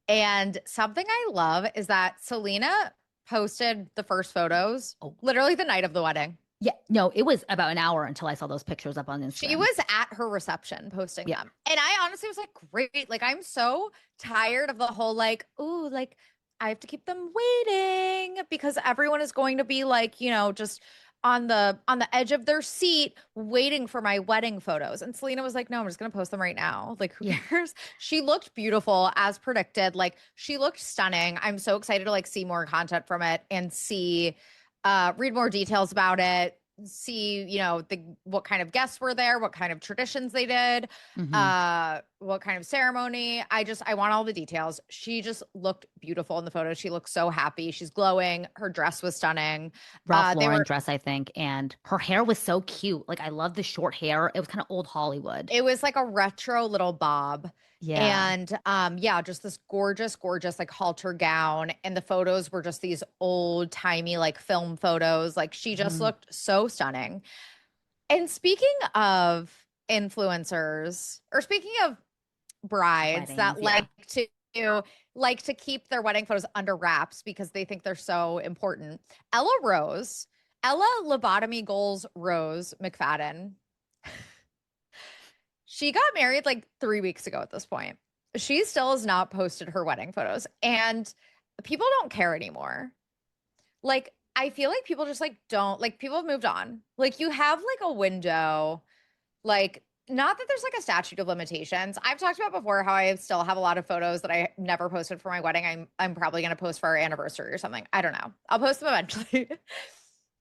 S2: And something I love is that Selena posted the first photos
S1: Oh,
S2: literally the night of the wedding.
S1: yeah, no, it was about an hour until I saw those pictures up on
S2: She
S1: Instagram.
S2: was at her reception posting
S1: Yeah.
S2: them. And I honestly was like, great. Like, I'm so tired of the whole, like, ooh, like, I have to keep them waiting because everyone is going to be like, just on the edge of their seat waiting for my wedding photos. And Selena was like, "No, I'm just going to post them right now. Like who
S1: Yeah.
S2: cares?" She looked beautiful as predicted. Like she looked stunning. I'm so excited to like see more content from it and see read more details about it, see, you know, the what kind of guests were there, what kind of traditions they did,
S1: Hmm.
S2: what kind of ceremony. I want all the details. She just looked beautiful in the photo. She looked so happy. She's glowing. Her dress was stunning.
S1: Ralph
S2: They
S1: Lauren
S2: were
S1: dress, I think. And her hair was so cute. Like I love the short hair. It was kind of old Hollywood.
S2: It was like a retro little bob.
S1: Yeah.
S2: And yeah, just this gorgeous, gorgeous like halter gown. And the photos were just these old timey like film photos. Like she just
S1: Mhm.
S2: looked so stunning. And speaking of influencers, or speaking of brides
S1: Weddings.
S2: that
S1: Yeah.
S2: like to keep their wedding photos under wraps because they think they're so important. Ella Lobotomy Goals Rose McFadden, she got married like 3 weeks ago at this point. She still has not posted her wedding photos, and people don't care anymore. Like, I feel like people just like don't like people have moved on. Like, you have like a window, like, not that there's like a statute of limitations. I've talked about before how I still have a lot of photos that I never posted for my wedding. I'm probably gonna post for our anniversary or something. I don't know. I'll post them eventually.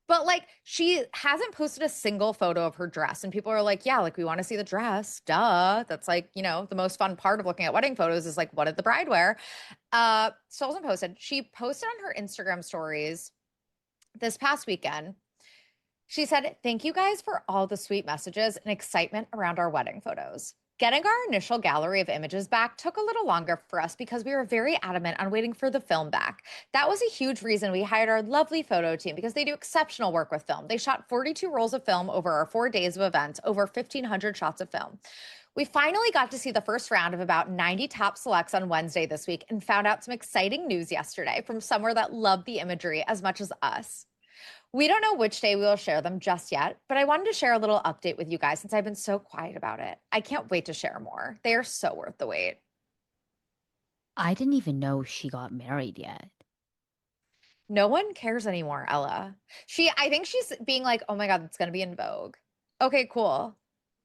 S2: But like she hasn't posted a single photo of her dress. And people are like, yeah, like we want to see the dress. Duh. That's like, you know, the most fun part of looking at wedding photos is like, what did the bride wear? Still hasn't posted. She posted on her Instagram stories this past weekend. She said, "Thank you guys for all the sweet messages and excitement around our wedding photos. Getting our initial gallery of images back took a little longer for us because we were very adamant on waiting for the film back. That was a huge reason we hired our lovely photo team because they do exceptional work with film. They shot 42 rolls of film over our 4 days of events, over 1,500 shots of film. We finally got to see the first round of about 90 top selects on Wednesday this week and found out some exciting news yesterday from somewhere that loved the imagery as much as us. We don't know which day we will share them just yet, but I wanted to share a little update with you guys since I've been so quiet about it. I can't wait to share more. They are so worth the wait."
S1: I didn't even know she got married yet.
S2: No one cares anymore, Ella. I think she's being like, "Oh my God, it's going to be in Vogue." Okay, cool.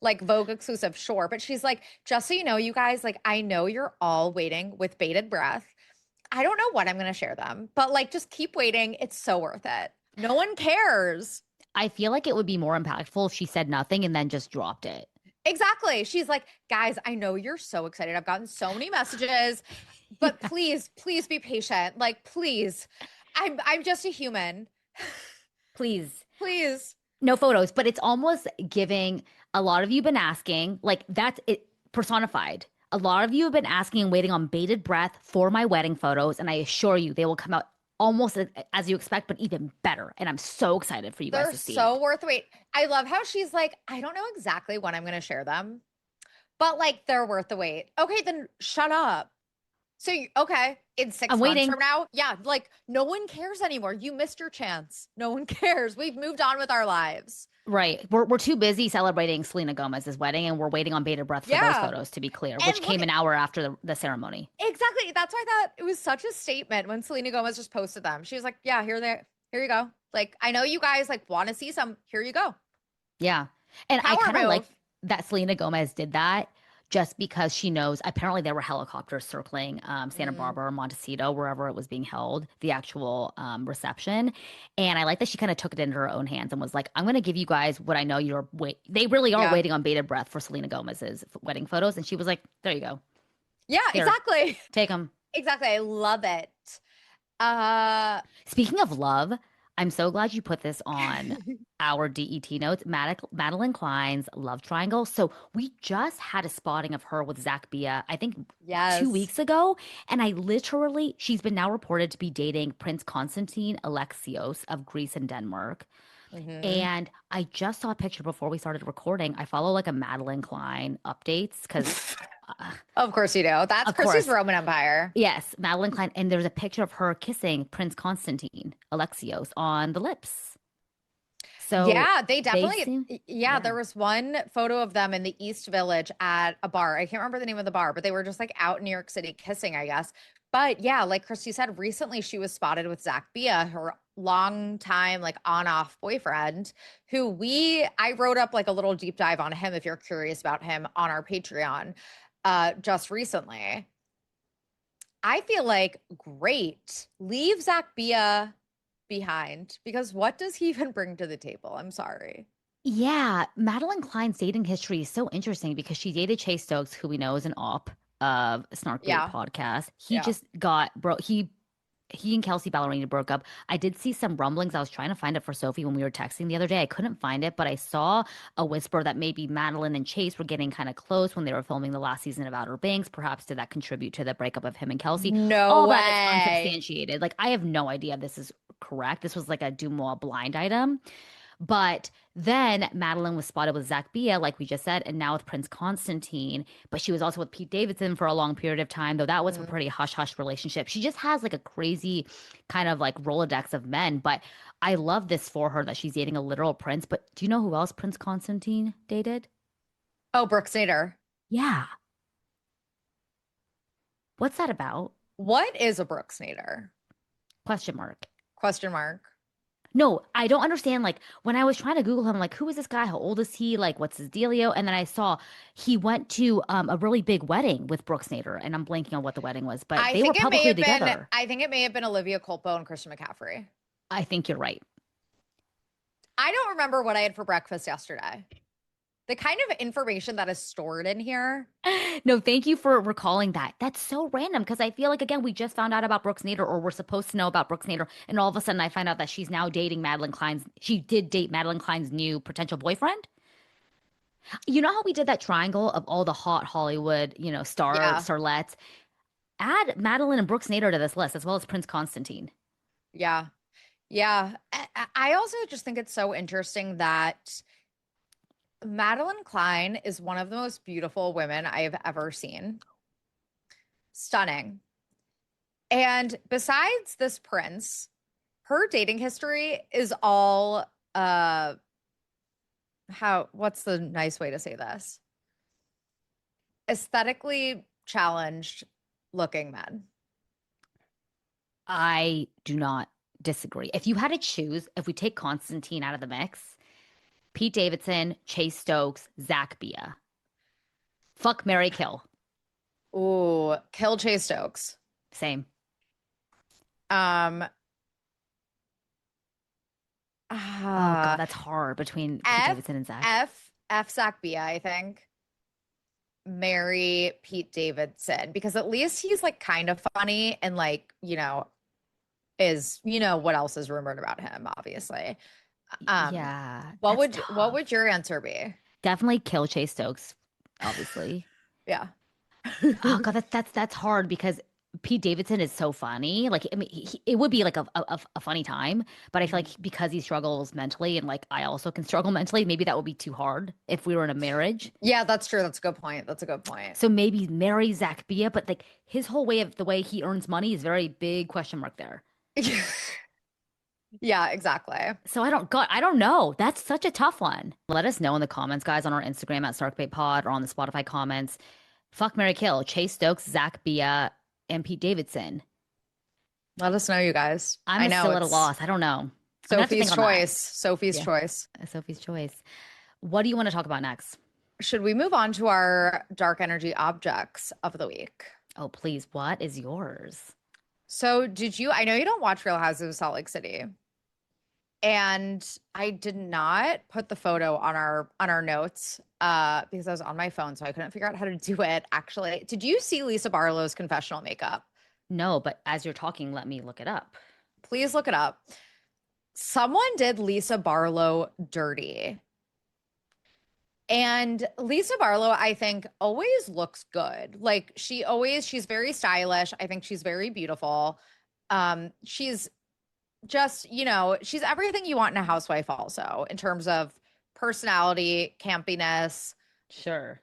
S2: Like Vogue exclusive, sure. But she's like, "Just so you know, you guys, like, I know you're all waiting with bated breath. I don't know what I'm going to share them, but like, just keep waiting. It's so worth it. No one cares."
S1: I feel like it would be more impactful if she said nothing and then just dropped it.
S2: Exactly. She's like, "Guys, I know you're so excited. I've gotten so many messages, but
S1: Yeah.
S2: please, please be patient. Like, please. I'm just a human.
S1: Please.
S2: Please."
S1: No photos, but it's almost giving a lot of you been asking, like that's it personified. A lot of you have been asking and waiting on bated breath for my wedding photos, and I assure you they will come out almost as you expect, but even better. And I'm so excited for you guys
S2: They're
S1: to see it.
S2: so worth the wait. I love how she's like, "I don't know exactly when I'm going to share them, but like they're worth the wait." Okay, then shut up. So, okay, in
S1: I'm
S2: 6 months
S1: waiting.
S2: from now, yeah, like no one cares anymore. You missed your chance. No one cares. We've moved on with our lives.
S1: Right. We're too busy celebrating Selena Gomez's wedding, and we're waiting on bated breath for those
S2: Yeah.
S1: photos to be clear, which
S2: And look,
S1: came an hour after the ceremony.
S2: exactly. That's why I thought it was such a statement when Selena Gomez just posted them. She was like, "Yeah, here you go. Like, I know you guys like want to see some. Here you go."
S1: Yeah. And I
S2: Power
S1: kind of like
S2: move.
S1: that Selena Gomez did that just because she knows apparently there were helicopters circling Santa
S2: Mm,
S1: Barbara or Montecito, wherever it was being held, the actual reception. And I like that she kind of took it into her own hands and was like, I'm going to give you guys what I know you're wait. They really are
S2: yeah.
S1: waiting on bated breath for Selena Gomez's wedding photos. And she was like, there you go.
S2: Yeah,
S1: Here,
S2: exactly.
S1: take them.
S2: Exactly. I love it. Uh
S1: Speaking of love, I'm so glad you put this on our DET notes. Madeline Cline's love triangle. So we just had a spotting of her with Zach Bia, I think two
S2: yes.
S1: weeks ago. And she's been now reported to be dating Prince Constantine Alexios of Greece and Denmark.
S2: Hmm.
S1: And I just saw a picture before we started recording. I follow like a Madeline Klein updates because,
S2: Of course you do. That's
S1: of
S2: Christy's
S1: course,
S2: Roman Empire.
S1: yes, Madeline Klein. And there's a picture of her kissing Prince Constantine Alexios on the lips. So
S2: Yeah, they
S1: they
S2: definitely.
S1: seem,
S2: Yeah,
S1: yeah.
S2: there was one photo of them in the East Village at a bar. I can't remember the name of the bar, but they were just like out in New York City kissing, I guess. But yeah, like Christy said, recently she was spotted with Zach Bia, her long time like on-off boyfriend who I wrote up like a little deep dive on him if you're curious about him on our Patreon just recently. I feel like great. Leave Zach Bia behind because what does he even bring to the table? I'm sorry.
S1: Yeah, Madeline Cline's dating history is so interesting because she dated Chase Stokes, who we know is an op of Snark Bait
S2: Yeah.
S1: podcast. He
S2: Yeah.
S1: just got broke. He and Kelsey Ballerini broke up. I did see some rumblings. I was trying to find it for Sophie when we were texting the other day. I couldn't find it, but I saw a whisper that maybe Madeline and Chase were getting kind of close when they were filming the last season of Outer Banks. Perhaps did that contribute to the breakup of him and Kelsey?
S2: No
S1: All that is
S2: way.
S1: unsubstantiated. Like I have no idea if this is correct. This was like a Dumois blind item. But then Madeline was spotted with Zach Bia, like we just said, and now with Prince Constantine. But she was also with Pete Davidson for a long period of time, though that was a
S2: Mhm.
S1: pretty hush hush relationship. She just has like a crazy kind of like Rolodex of men. But I love this for her that she's dating a literal prince. But do you know who else Prince Constantine dated?
S2: Oh, Brooke Snyder.
S1: Yeah. What's that about?
S2: What is a Brooke Snyder?
S1: Question mark.
S2: Question mark.
S1: No, I don't understand. Like when I was trying to Google him, like who is this guy? How old is he? Like what's his dealio? And then I saw he went to a really big wedding with Brooke Snyder, and I'm blanking on what the wedding was, but they were publicly together.
S2: I think it may have been Olivia Culpo and Christian McCaffrey.
S1: I think you're right.
S2: I don't remember what I had for breakfast yesterday. The kind of information that is stored in here.
S1: No, thank you for recalling that. That's so random because I feel like again we just found out about Brooke Snyder, or we're supposed to know about Brooke Snyder, and all of a sudden I find out that she's now dating Madeline Klein's. She did date Madeline Klein's new potential boyfriend. You know how we did that triangle of all the hot Hollywood,
S2: Yeah.
S1: starlets? Add Madeline and Brooke Snyder to this list, as well as Prince Constantine.
S2: Yeah. Yeah. I also just think it's so interesting that Madeline Cline is one of the most beautiful women I have ever seen. Stunning. And besides this prince, her dating history is all what's the nice way to say this? Aesthetically challenged looking men.
S1: I do not disagree. If you had to choose, if we take Constantine out of the mix, Pete Davidson, Chase Stokes, Zach Bia. Fuck, Mary kill.
S2: Ooh, kill Chase Stokes.
S1: Same.
S2: Um
S1: Oh God,
S2: uh
S1: that's hard between Pete
S2: F
S1: Davidson and Zach.
S2: F Zach Bia, I think. Marry Pete Davidson because at least he's like kind of funny and like, what else is rumored about him, obviously. Um,
S1: Yeah,
S2: what
S1: that's
S2: would
S1: tough.
S2: your answer be?
S1: Definitely kill Chase Stokes, obviously.
S2: Yeah.
S1: Oh God, that's hard because Pete Davidson is so funny. Like, I mean, it would be like a funny time, but I feel like
S2: Mhm.
S1: because he struggles mentally, and like I also can struggle mentally, maybe that would be too hard if we were in a marriage.
S2: Yeah, that's true. That's a good point. That's a good point.
S1: So maybe marry Zach Bia, but like his whole way of the way he earns money is very big question mark there.
S2: Yeah, exactly.
S1: So I don't know. That's such a tough one. Let us know in the comments, guys, on our Instagram at SnarkBaitPod or on the Spotify comments. Fuck, Mary kill. Chase Stokes, Zach Bia, and Pete Davidson.
S2: Let us know, you guys. I
S1: I'm
S2: know
S1: still at a
S2: it's
S1: loss. I don't know. I'm gonna have to
S2: Sophie's
S1: think on that.
S2: choice. Sophie's
S1: Yeah,
S2: choice.
S1: Sophie's choice. What do you want to talk about next?
S2: Should we move on to our dark energy objects of the week?
S1: Oh, please. What is yours?
S2: So, I know you don't watch Real Houses of Salt Lake City. And I did not put the photo on our notes because I was on my phone, so I couldn't figure out how to do it. Actually, did you see Lisa Barlow's confessional makeup?
S1: No, but as you're talking, let me look it up.
S2: Please look it up. Someone did Lisa Barlow dirty. And Lisa Barlow, I think, always looks good. Like she's very stylish. I think she's very beautiful. She's just, she's everything you want in a housewife also in terms of personality, campiness,
S1: Sure.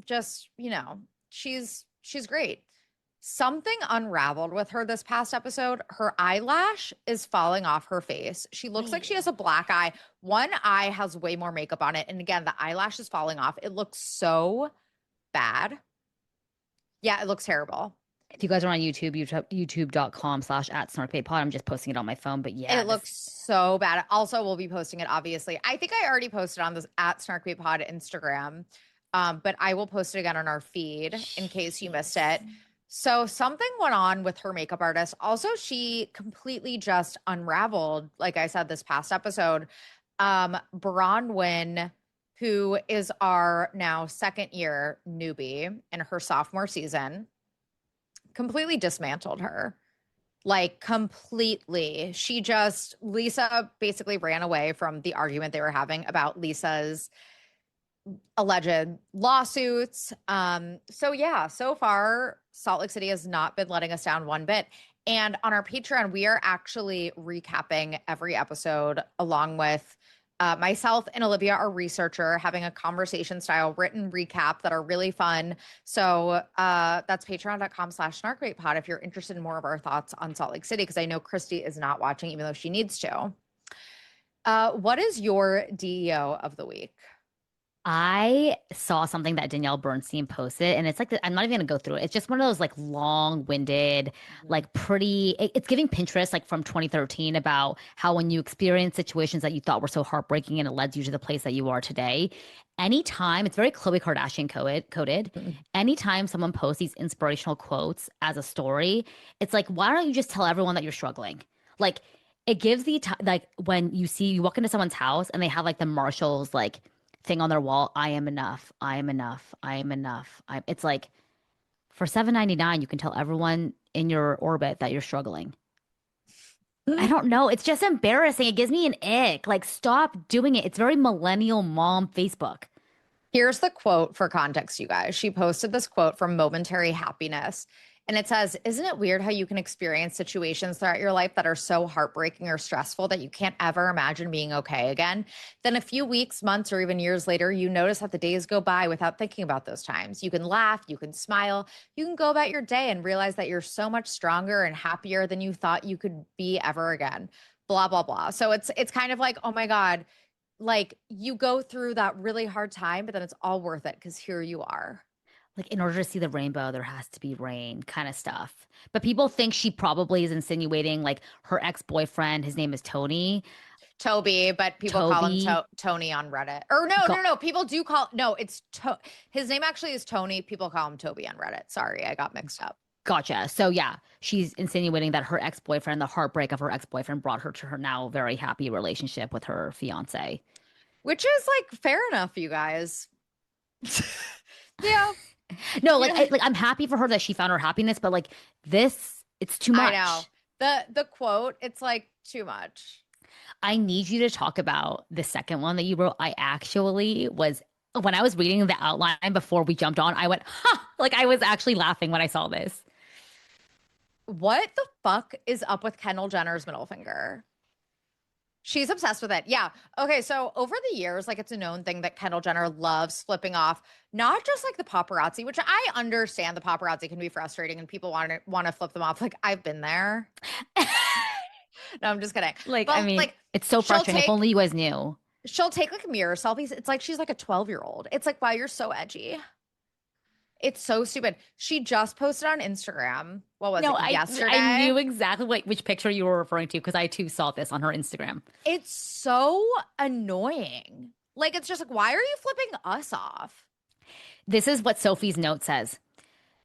S2: just, she's great. Something unraveled with her this past episode. Her eyelash is falling off her face. She looks like she
S1: Wait.
S2: has a black eye. One eye has way more makeup on it. And again, the eyelash is falling off. It looks so bad. Yeah, it looks terrible.
S1: If you guys are on youtube.com/@snarkbaitpod, I'm just posting it on my phone. But yeah,
S2: It
S1: this
S2: looks so bad. Also, we'll be posting it, obviously. I think I already posted on this at SnarkBaitPod Instagram, but I will post it again on our feed in case you missed it.
S1: jeez.
S2: So something went on with her makeup artist. Also, she completely just unraveled, like I said, this past episode. Bronwyn, who is our now second year newbie in her sophomore season, completely dismantled her. Like completely. Lisa basically ran away from the argument they were having about Lisa's alleged lawsuits. So yeah, so far Salt Lake City has not been letting us down one bit. And on our Patreon, we are actually recapping every episode along with myself and Olivia, our researcher, having a conversation style written recap that are really fun. So that's patreon.com/snarkbaitpod if you're interested in more of our thoughts on Salt Lake City, because I know Christy is not watching, even though she needs to. What is your DEO of the week?
S1: I saw something that Danielle Bernstein posted, and it's like I'm not even gonna go through it. It's just one of those like long-winded, like pretty. It's giving Pinterest like from 2013 about how when you experience situations that you thought were so heartbreaking and it led you to the place that you are today. Anytime, it's very Khloe Kardashian coded.
S2: Mhm.
S1: Anytime someone posts these inspirational quotes as a story, it's like, why don't you just tell everyone that you're struggling? Like, it gives like when you walk into someone's house and they have like the Marshalls like thing on their wall, I am enough, I am enough, I am enough. It's like for 7.99 you can tell everyone in your orbit that you're struggling. I don't know. It's just embarrassing. It gives me an ick. Like, stop doing it. It's very millennial mom Facebook.
S2: Here's the quote for context, you guys. She posted this quote from Momentary Happiness. And it says, "Isn't it weird how you can experience situations throughout your life that are so heartbreaking or stressful that you can't ever imagine being okay again? Then a few weeks, months, or even years later, you notice that the days go by without thinking about those times. You can laugh, you can smile, you can go about your day and realize that you're so much stronger and happier than you thought you could be ever again." Blah, blah, blah. So it's kind of like, oh my God, like you go through that really hard time, but then it's all worth it because here you are.
S1: Like, in order to see the rainbow, there has to be rain, kind of stuff. But people think she probably is insinuating like her ex-boyfriend, his name is Tony.
S2: Toby, but people call him
S1: Toby.
S2: Tony on Reddit. Or no, no,
S1: Go-
S2: no. People do call no. His name actually is Tony. People call him Toby on Reddit. Sorry, I got mixed up.
S1: Gotcha. So yeah, she's insinuating that her ex-boyfriend, the heartbreak of her ex-boyfriend, brought her to her now very happy relationship with her fiance.
S2: Which is like fair enough, you guys. Yeah,
S1: No, like
S2: yeah.
S1: I'm happy for her that she found her happiness, but like this, it's too
S2: I know.
S1: much.
S2: The quote, it's like too much.
S1: I need you to talk about the second one that you wrote. I actually was when I was reading the outline before we jumped on, I went, huh, like I was actually laughing when I saw this.
S2: What the fuck is up with Kendall Jenner's middle finger? She's obsessed with it. Yeah. Okay. So over the years, like it's a known thing that Kendall Jenner loves flipping off, not just like the paparazzi, which I understand the paparazzi can be frustrating and people want to flip them off. Like I've been there. No, I'm just kidding.
S1: Like, I
S2: But
S1: mean,
S2: like
S1: it's so
S2: she'll
S1: frustrating. If
S2: take
S1: only you guys knew.
S2: she'll take like mirror selfies. It's like she's like a 12-year-old. It's like, wow, you're so edgy. It's so stupid. She just posted on Instagram. What was
S1: No,
S2: it?
S1: I
S2: Yesterday.
S1: knew exactly which picture you were referring to because I too saw this on her Instagram.
S2: It's so annoying. Like it's just like, why are you flipping us off?
S1: This is what Sophie's note says.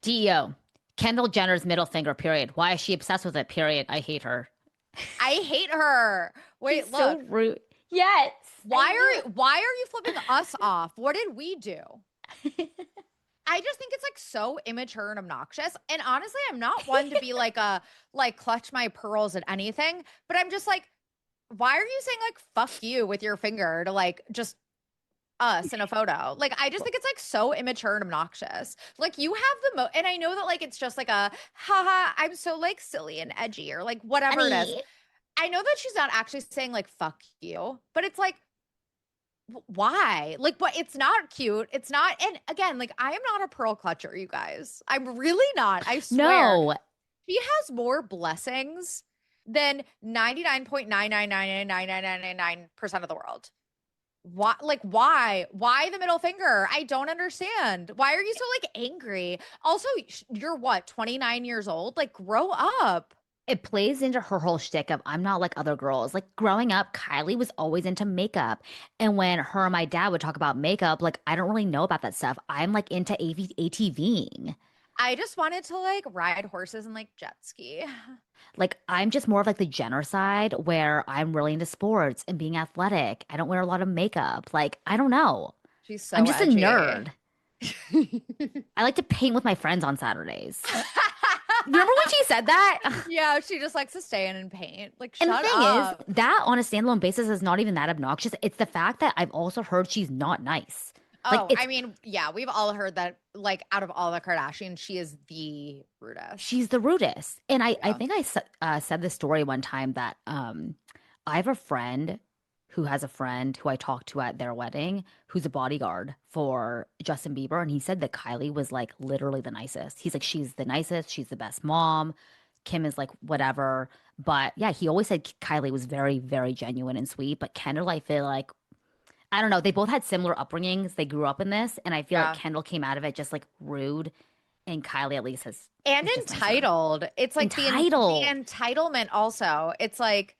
S1: DEO, Kendall Jenner's middle finger, period. Why is she obsessed with it? Period. I hate her.
S2: I hate her.
S1: She's
S2: Wait,
S1: so
S2: look.
S1: rude. Yes.
S2: Why are you flipping us off? What did we do? I just think it's like so immature and obnoxious. And honestly, I'm not one to be like a like clutch my pearls at anything, but I'm just like, why are you saying like fuck you with your finger to like just us in a photo? Like I just think it's like so immature and obnoxious. Like you have and I know that like it's just like a haha, I'm so like silly and edgy or like whatever it is.
S1: Honey.
S2: I know that she's not actually saying like fuck you, but it's like why? Like, but it's not cute. It's not. And again, like, I am not a pearl clutcher, you guys. I'm really not. I swear.
S1: No.
S2: She has more blessings than 99.9999999% of the world. Why, like, why the middle finger? I don't understand. Why are you so like angry? Also, you're what, 29 years old? Like, grow up.
S1: It plays into her whole shtick of I'm not like other girls. Like growing up, Kylie was always into makeup. And when her and my dad would talk about makeup, like I don't really know about that stuff. I'm like into ATVing.
S2: I just wanted to like ride horses and like jet ski.
S1: Like I'm just more of like the Jenner side where I'm really into sports and being athletic. I don't wear a lot of makeup. Like I don't know.
S2: She's
S1: I'm
S2: so
S1: just a
S2: edgy.
S1: nerd. I like to paint with my friends on Saturdays. Remember when she said that?
S2: Yeah, she just likes to stay in and paint. Like,
S1: And the
S2: shut
S1: thing is,
S2: up.
S1: that on a standalone basis is not even that obnoxious. It's the fact that I've also heard she's not nice. Like
S2: Oh,
S1: it's
S2: I mean, yeah, we've all heard that, like, out of all the Kardashians, she is the rudest.
S1: she's the rudest. And I
S2: Yeah.
S1: think I said this story one time that I have a friend who has a friend who I talked to at their wedding who's a bodyguard for Justin Bieber, and he said that Kylie was like literally the nicest. He's like she's the nicest, she's the best mom. Kim is like whatever. But yeah, he always said Kylie was very, very genuine and sweet. But Kendall, I feel like I don't know. They both had similar upbringings. They grew up in this, and I feel like
S2: Yeah.
S1: Kendall came out of it just like rude, and Kylie at least has
S2: And
S1: is just nicer.
S2: entitled. It's like the
S1: Entitled.
S2: entitlement also. It's like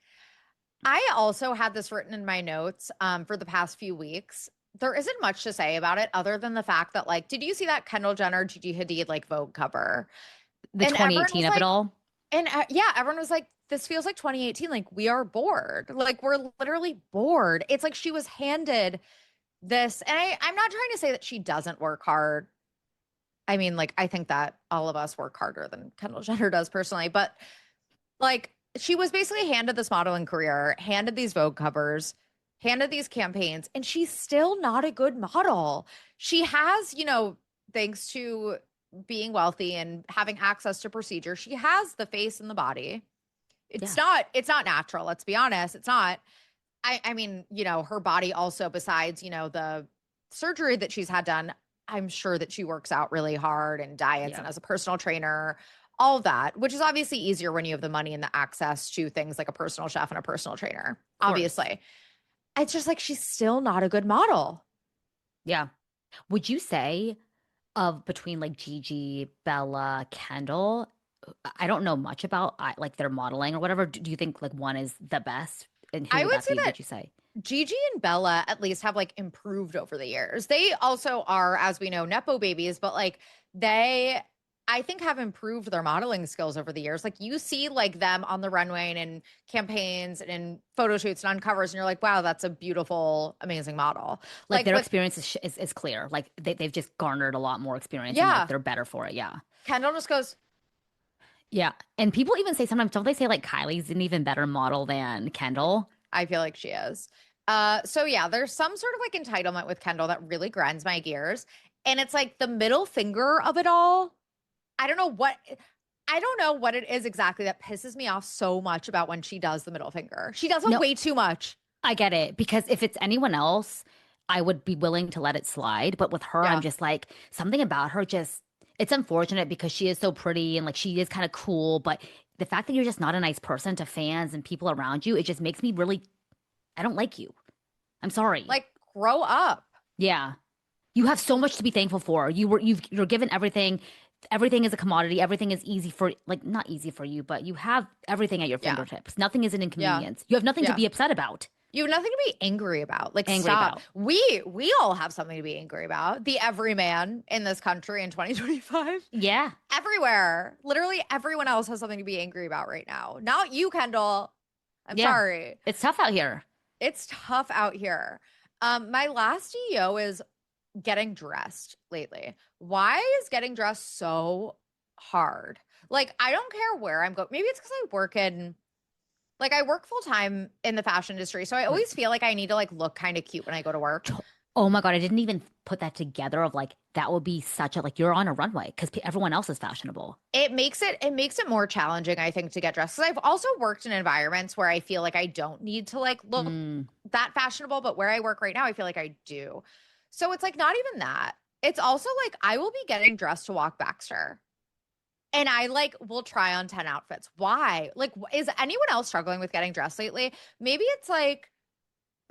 S2: I also had this written in my notes for the past few weeks. There isn't much to say about it other than the fact that, like, did you see that Kendall Jenner Gigi Hadid like Vogue cover?
S1: The
S2: And everyone
S1: 2018
S2: was
S1: of it
S2: like,
S1: all.
S2: and yeah, everyone was like, this feels like 2018. Like, we are bored. Like, we're literally bored. It's like she was handed this. And I'm not trying to say that she doesn't work hard. I mean, like, I think that all of us work harder than Kendall Jenner does personally. But like, she was basically handed this modeling career, handed these Vogue covers, handed these campaigns, and she's still not a good model. She has, thanks to being wealthy and having access to procedure, she has the face and the body.
S1: Yeah.
S2: It's not natural, let's be honest. It's not. I mean, her body also, besides, the surgery that she's had done, I'm sure that she works out really hard and diets
S1: Yeah.
S2: and as a personal trainer, all of that, which is obviously easier when you have the money and the access to things like a personal chef and a personal trainer,
S1: Of course.
S2: obviously. It's just like she's still not a good model.
S1: Yeah. Would you say of between like Gigi, Bella, Kendall, I don't know much about like their modeling or whatever. Do you think like one is the best? And who
S2: I
S1: would
S2: would
S1: that
S2: say
S1: be,
S2: that
S1: would you say?
S2: Gigi and Bella at least have like improved over the years. They also are, as we know, Nepo babies, but like they, I think, have improved their modeling skills over the years. Like you see like them on the runway and in campaigns and in photo shoots and on covers, and you're like, wow, that's a beautiful, amazing model.
S1: Like
S2: Like
S1: their
S2: with,
S1: experience is clear. Like they've just garnered a lot more experience and like
S2: yeah,
S1: they're better for it. Yeah.
S2: Kendall just goes,
S1: Yeah. And people even say sometimes, don't they say like Kylie's an even better model than Kendall?
S2: I feel like she is. So yeah, there's some sort of like entitlement with Kendall that really grinds my gears. And it's like the middle finger of it all. I don't know what I don't know what it is exactly that pisses me off so much about when she does the middle finger. She does it
S1: No,
S2: way too much.
S1: I get it. Because if it's anyone else, I would be willing to let it slide. But with her, I'm
S2: Yeah.
S1: just like, something about her just, it's unfortunate because she is so pretty and like she is kind of cool. But the fact that you're just not a nice person to fans and people around you, it just makes me really, I don't like you. I'm sorry.
S2: Like grow up.
S1: Yeah. You have so much to be thankful for. You're given everything. Everything is a commodity. Everything is easy for like not easy for you, but you have everything at your
S2: Yeah.
S1: fingertips. Nothing is an
S2: Yeah.
S1: inconvenience. You have nothing to
S2: Yeah.
S1: be upset about,
S2: You have nothing to be angry about. Like
S1: angry
S2: stop.
S1: about.
S2: We all have something to be angry about. The everyman in this country in 2025.
S1: Yeah.
S2: Everywhere. Literally everyone else has something to be angry about right now. Not you, Kendall. I'm
S1: Yeah.
S2: sorry.
S1: It's tough out here.
S2: It's tough out here. My last DEO is getting dressed lately. Why is getting dressed so hard? Like, I don't care where I'm going. Maybe it's because I work full time in the fashion industry. So I
S1: Right.
S2: always feel like I need to like look kind of cute when I go to work.
S1: Oh my God, I didn't even put that together of like that would be such a like you're on a runway because everyone else is fashionable.
S2: It makes it more challenging, I think, to get dressed. Because I've also worked in environments where I feel like I don't need to like look
S1: Mm,
S2: that fashionable, but where I work right now, I feel like I do. So it's like not even that. It's also like I will be getting dressed to walk Baxter. And I like will try on 10 outfits. Why? Like, is anyone else struggling with getting dressed lately? Maybe it's like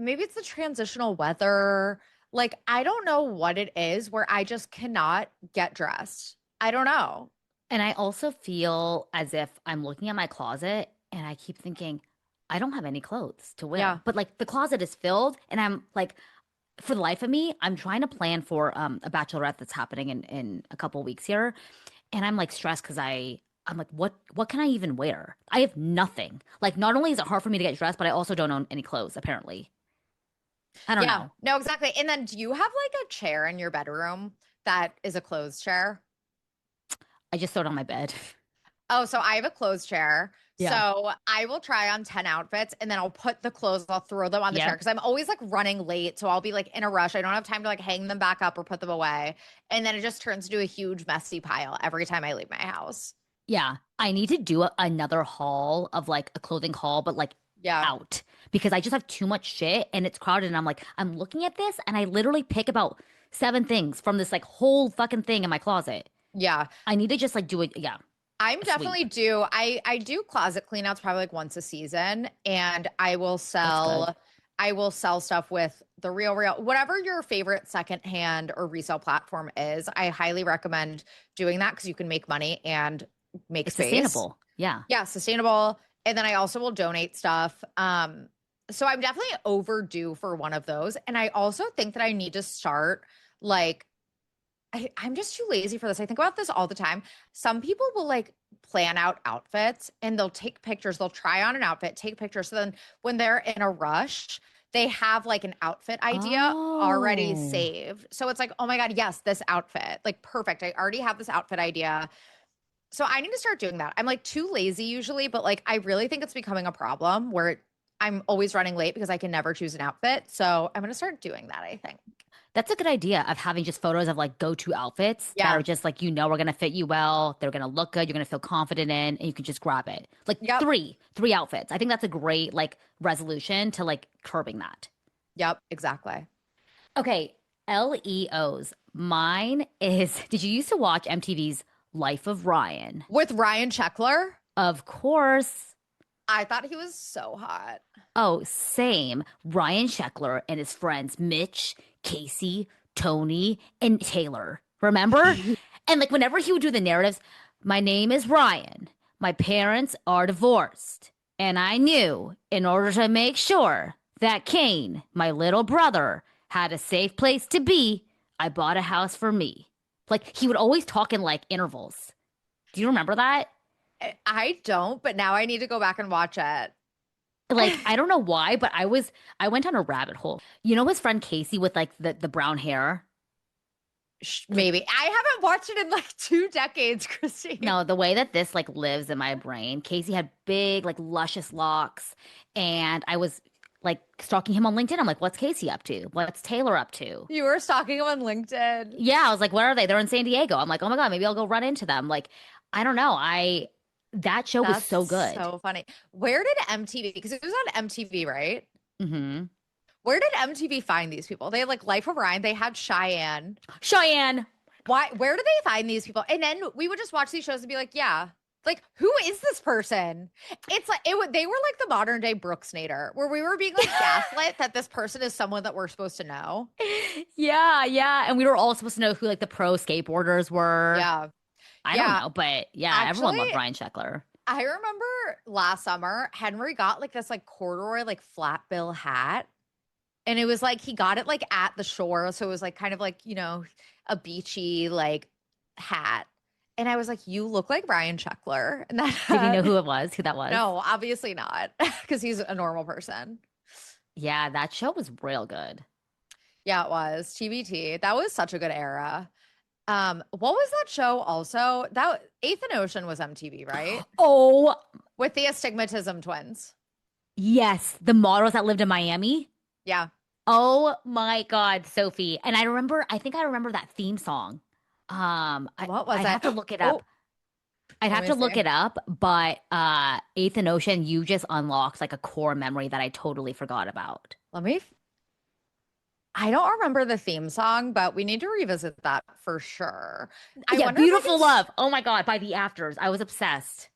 S2: maybe it's the transitional weather. Like, I don't know what it is where I just cannot get dressed. I don't know.
S1: And I also feel as if I'm looking at my closet and I keep thinking, I don't have any clothes to
S2: Yeah.
S1: wear. But like the closet is filled and I'm like, for the life of me, I'm trying to plan for a bachelorette that's happening in a couple weeks here. And I'm like stressed because I'm like, what can I even wear? I have nothing. Like not only is it hard for me to get dressed, but I also don't own any clothes, apparently. I don't
S2: Yeah.
S1: know.
S2: No, exactly. And then do you have like a chair in your bedroom that is a clothes chair?
S1: I just throw it on my bed.
S2: Oh, so I have a clothes chair.
S1: Yeah.
S2: So I will try on 10 outfits and then I'll put the clothes, I'll throw them on the chair
S1: Yep.
S2: because I'm always like running late. So I'll be like in a rush. I don't have time to like hang them back up or put them away. And then it just turns into a huge messy pile every time I leave my house.
S1: Yeah. I need to do another haul of like a clothing haul, but like
S2: Yeah.
S1: out because I just have too much shit and it's crowded. And I'm like, I'm looking at this and I literally pick about seven things from this like whole fucking thing in my closet.
S2: Yeah.
S1: I need to just like do it. Yeah.
S2: I'm
S1: A sweep.
S2: definitely due. I do closet cleanouts probably like once a season and
S1: That's good.
S2: I will sell stuff with the Real, whatever your favorite secondhand or resale platform is. I highly recommend doing that because you can make money and make
S1: It's
S2: space.
S1: sustainable. Yeah.
S2: Yeah, sustainable. And then I also will donate stuff. So I'm definitely overdue for one of those. And I also think that I need to start like I'm just too lazy for this. I think about this all the time. Some people will like plan out outfits and they'll take pictures. They'll try on an outfit, take pictures. So then when they're in a rush, they have like an outfit idea already
S1: Oh.
S2: saved. So it's like, oh my God, yes, this outfit. Like perfect. I already have this outfit idea. So I need to start doing that. I'm like too lazy usually, but like I really think it's becoming a problem where I'm always running late because I can never choose an outfit. So I'm going to start doing that, I think.
S1: That's a good idea of having just photos of like go-to outfits that are
S2: Yeah.
S1: just like, are going to fit you well. They're going to look good. You're going to feel confident in, and you can just grab it. Like
S2: Yep.
S1: three outfits. I think that's a great like resolution to like curbing that.
S2: Yep. Exactly.
S1: Okay. LEOs. Mine is, did you used to watch MTV's Life of Ryan?
S2: With Ryan Sheckler,
S1: Of course.
S2: I thought he was so hot.
S1: Oh, same. Ryan Sheckler and his friends Mitch, Casey, Tony, and Taylor. Remember? And like whenever he would do the narratives, my name is Ryan. My parents are divorced. And I knew in order to make sure that Kane, my little brother, had a safe place to be, I bought a house for me. Like he would always talk in like intervals. Do you remember that?
S2: I don't, but now I need to go back and watch it.
S1: Like I don't know why, but I went on a rabbit hole. You know his friend Casey with like the brown hair? Like
S2: Maybe. I haven't watched it in like 2 decades, Christy.
S1: no, the way that this like lives in my brain. Casey had big like luscious locks and I was like stalking him on LinkedIn. I'm like, what's Casey up to? What's Taylor up to?
S2: You were stalking him on LinkedIn.
S1: Yeah, I was like, where are they? They're in San Diego. I'm like, oh my God, maybe I'll go run into them. Like, I don't know. I that show was
S2: That's
S1: so good.
S2: so funny. Where did MTV, because it was on MTV, right?
S1: Hmm.
S2: Where did MTV find these people? They had like Life of Ryan, they had Cheyenne.
S1: Cheyenne.
S2: Why, where do they find these people? And then we would just watch these shows and be like, yeah, like who is this person? It's like it would they were like the modern day Brooks Nader, where we were being like gaslit that this person is someone that we're supposed to know.
S1: Yeah, yeah. And we were all supposed to know who like the pro skateboarders were.
S2: Yeah.
S1: I don't
S2: Yeah.
S1: know, but yeah, everyone
S2: Actually,
S1: loved Ryan Sheckler.
S2: I remember last summer, Henry got like this like corduroy, like flat bill hat. And it was like he got it like at the shore. So it was like kind of like, a beachy like hat. And I was like, you look like Ryan Sheckler. And that
S1: Did you know
S2: hat,
S1: who it was? Who that was?
S2: no, obviously not, because he's a normal person.
S1: Yeah, that show was real good.
S2: Yeah, it was. TBT. That was such a good era. What was that show also? That Eighth and Ocean was MTV, right?
S1: Oh,
S2: With the Astigmatism twins.
S1: yes, the models that lived in Miami.
S2: Yeah.
S1: Oh my God, Sophie. And I think I remember that theme song.
S2: What was
S1: I'd have
S2: that?
S1: to look it
S2: Oh,
S1: up. I'd
S2: let
S1: have
S2: me
S1: to look
S2: see.
S1: it up, but Eighth and Ocean, you just unlocked like a core memory that I totally forgot about.
S2: Let me I don't remember the theme song, but we need to revisit that for sure. I
S1: Yeah,
S2: wonder if I can.
S1: Beautiful Love. Oh my God, by the Afters. I was obsessed.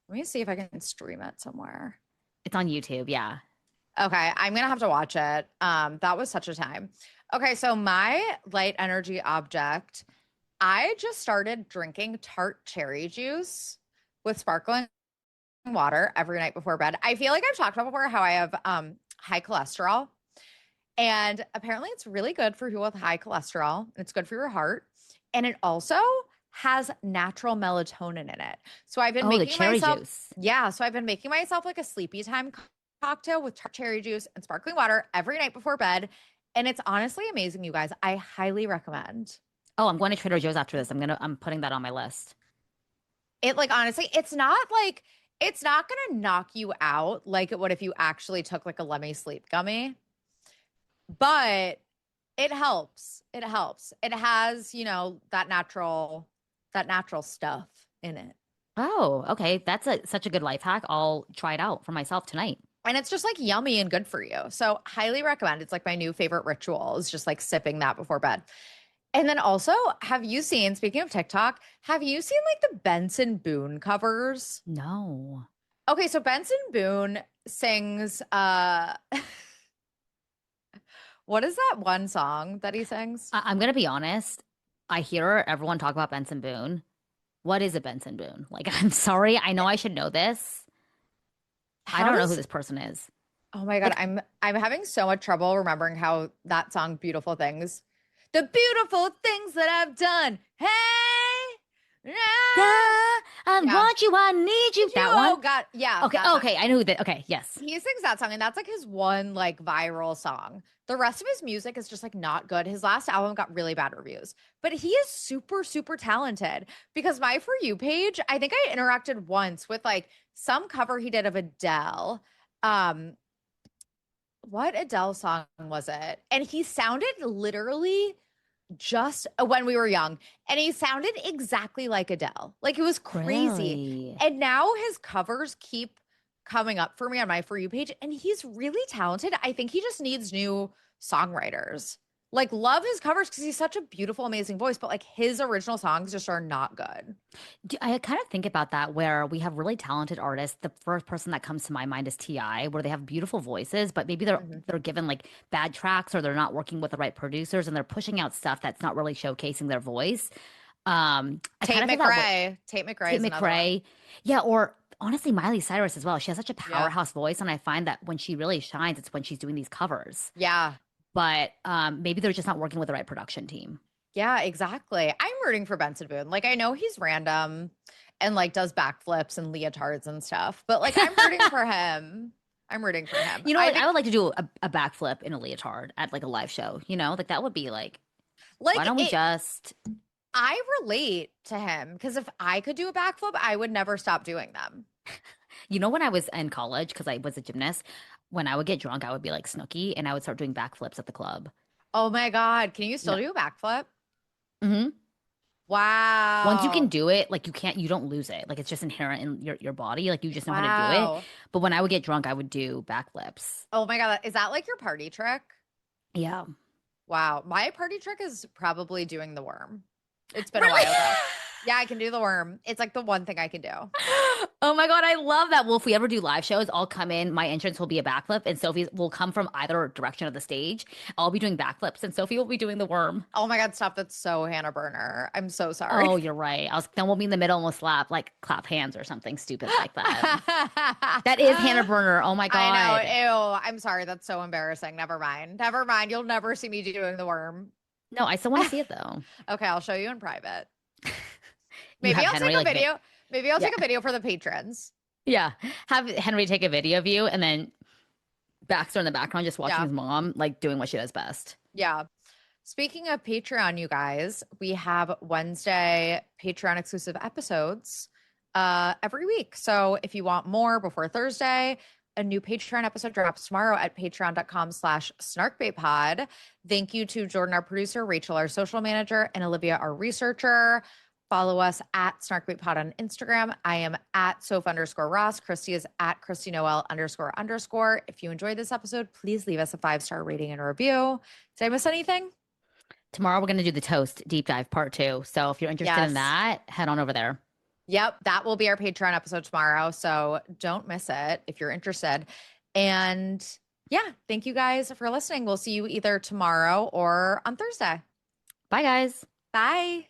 S2: Let me see if I can stream it somewhere.
S1: It's on YouTube, yeah.
S2: Okay, I'm gonna have to watch it. That was such a time. Okay, so my light energy object, I just started drinking tart cherry juice with sparkling water every night before bed. I feel like I've talked about before how I have high cholesterol. And apparently it's really good for people with high cholesterol. And it's good for your heart. And it also has natural melatonin in it. So I've been
S1: Oh, the
S2: making
S1: cherry
S2: myself,
S1: juice.
S2: yeah. So I've been making myself like a sleepy time cocktail with cherry juice and sparkling water every night before bed. And it's honestly amazing, you guys. I highly recommend
S1: Oh, I'm going to Trader Joe's after this. I'm putting that on my list.
S2: it. Like, honestly, it's not going to knock you out like it would if you actually took like a Let Me Sleep gummy, but it helps. It helps. It has, that natural stuff in it.
S1: Oh, okay. That's such a good life hack. I'll try it out for myself tonight.
S2: And it's just like yummy and good for you. So highly recommend. It's like my new favorite ritual is just like sipping that before bed. And then also, have you seen, speaking of TikTok, have you seen like the Benson Boone covers?
S1: No.
S2: Okay, so Benson Boone sings what is that one song that he sings?
S1: I'm gonna be honest. I hear everyone talk about Benson Boone. What is a Benson Boone? Like, I'm sorry. I know I should know this. I
S2: How
S1: don't know who
S2: does
S1: this person is.
S2: Oh my God,
S1: Like,
S2: I'm having so much trouble remembering how that song Beautiful Things. The beautiful things that I've done. Hey, yeah.
S1: I
S2: Yeah.
S1: want you, I need
S2: Did
S1: you.
S2: you?
S1: That
S2: Oh
S1: one.
S2: God. Yeah,
S1: Okay.
S2: that song.
S1: Okay. I know who that. Okay. Yes.
S2: He sings that song, and that's like his one like viral song. The rest of his music is just like not good. His last album got really bad reviews, but he is super, super talented because my For You page, I think I interacted once with like some cover he did of Adele. Um, what Adele song was it? And he sounded literally just when we were young, and he sounded exactly like Adele. Like it was crazy.
S1: Really?
S2: And now his covers keep coming up for me on my For You page, and he's really talented. I think he just needs new songwriters. Like, love his covers because he's such a beautiful, amazing voice, but like his original songs just are not good.
S1: I kind of think about that where we have really talented artists. The first person that comes to my mind is T.I., where they have beautiful voices, but maybe
S2: Mhm.
S1: they're given like bad tracks or they're not working with the right producers and they're pushing out stuff that's not really showcasing their voice. I kind
S2: Tate
S1: of feel that way.
S2: McRae. Tate McRae
S1: Tate
S2: is another one.
S1: McRae. Yeah, or honestly, Miley Cyrus as well. She has such a
S2: Yeah.
S1: powerhouse voice, and I find that when she really shines, it's when she's doing these covers.
S2: Yeah.
S1: But maybe they're just not working with the right production team.
S2: Yeah, exactly. I'm rooting for Benson Boone. Like I know he's random and like does backflips and leotards and stuff, but like I'm rooting for him. I'm rooting for him.
S1: You know,
S2: I
S1: like I
S2: think
S1: would like to do a backflip in a leotard at like a live show. You know, like that would be like, why
S2: like
S1: don't we
S2: it
S1: just,
S2: I relate to him because if I could do a backflip, I would never stop doing them.
S1: when I was in college, because I was a gymnast, when I would get drunk, I would be like Snooki and I would start doing backflips at the club.
S2: Oh my God. Can you still
S1: Yeah.
S2: do a backflip?
S1: hmm Once you can
S2: Wow.
S1: do it, like you don't lose it. Like it's just inherent in your body. Like you just know how to do it.
S2: Wow.
S1: But when I would get drunk, I would do backflips.
S2: Oh my God. Is that like your party trick?
S1: Yeah.
S2: Wow. My party trick is probably doing the worm. It's been a
S1: Really?
S2: while though. Yeah, I can do the worm. It's like the one thing I can do.
S1: Oh my God, I love that. Well, if we ever do live shows, I'll come in. My entrance will be a backflip, and Sophie will come from either direction of the stage. I'll be doing backflips, and Sophie will be doing the worm.
S2: Oh my God, stop. That's so Hannah Burner. I'm so sorry.
S1: Oh, you're right. Then we'll be in the middle and we'll clap hands or something stupid like that. That is Hannah Burner. Oh my
S2: I know.
S1: God.
S2: Ew. I'm sorry. That's so embarrassing. Never mind. Never mind. You'll never see me doing the worm.
S1: No, I still want to see it though.
S2: Okay, I'll show you in private.
S1: You
S2: Maybe
S1: have
S2: I'll take
S1: Henry
S2: a
S1: like,
S2: video. Maybe I'll
S1: yeah,
S2: take a video for the patrons.
S1: yeah. Have Henry take a video of you, and then Baxter in the background just watching
S2: Yeah.
S1: his mom like doing what she does best.
S2: Yeah. Speaking of Patreon, you guys, we have Wednesday Patreon exclusive episodes every week. So if you want more before Thursday, a new Patreon episode drops tomorrow at patreon.com/snarkbaitpod. Thank you to Jordan, our producer, Rachel, our social manager, and Olivia, our researcher. Follow us at SnarkBaitPod on Instagram. I am at Soph_Ross. Christy is at Christy Noel__. If you enjoyed this episode, please leave us a 5-star rating and a review. Did I miss anything?
S1: Tomorrow we're gonna do the toast deep dive part 2. So if you're interested in
S2: Yes.
S1: that, head on over there.
S2: Yep. That will be our Patreon episode tomorrow. So don't miss it if you're interested. And Yeah, thank you guys for listening. We'll see you either tomorrow or on Thursday.
S1: Bye, guys.
S2: Bye.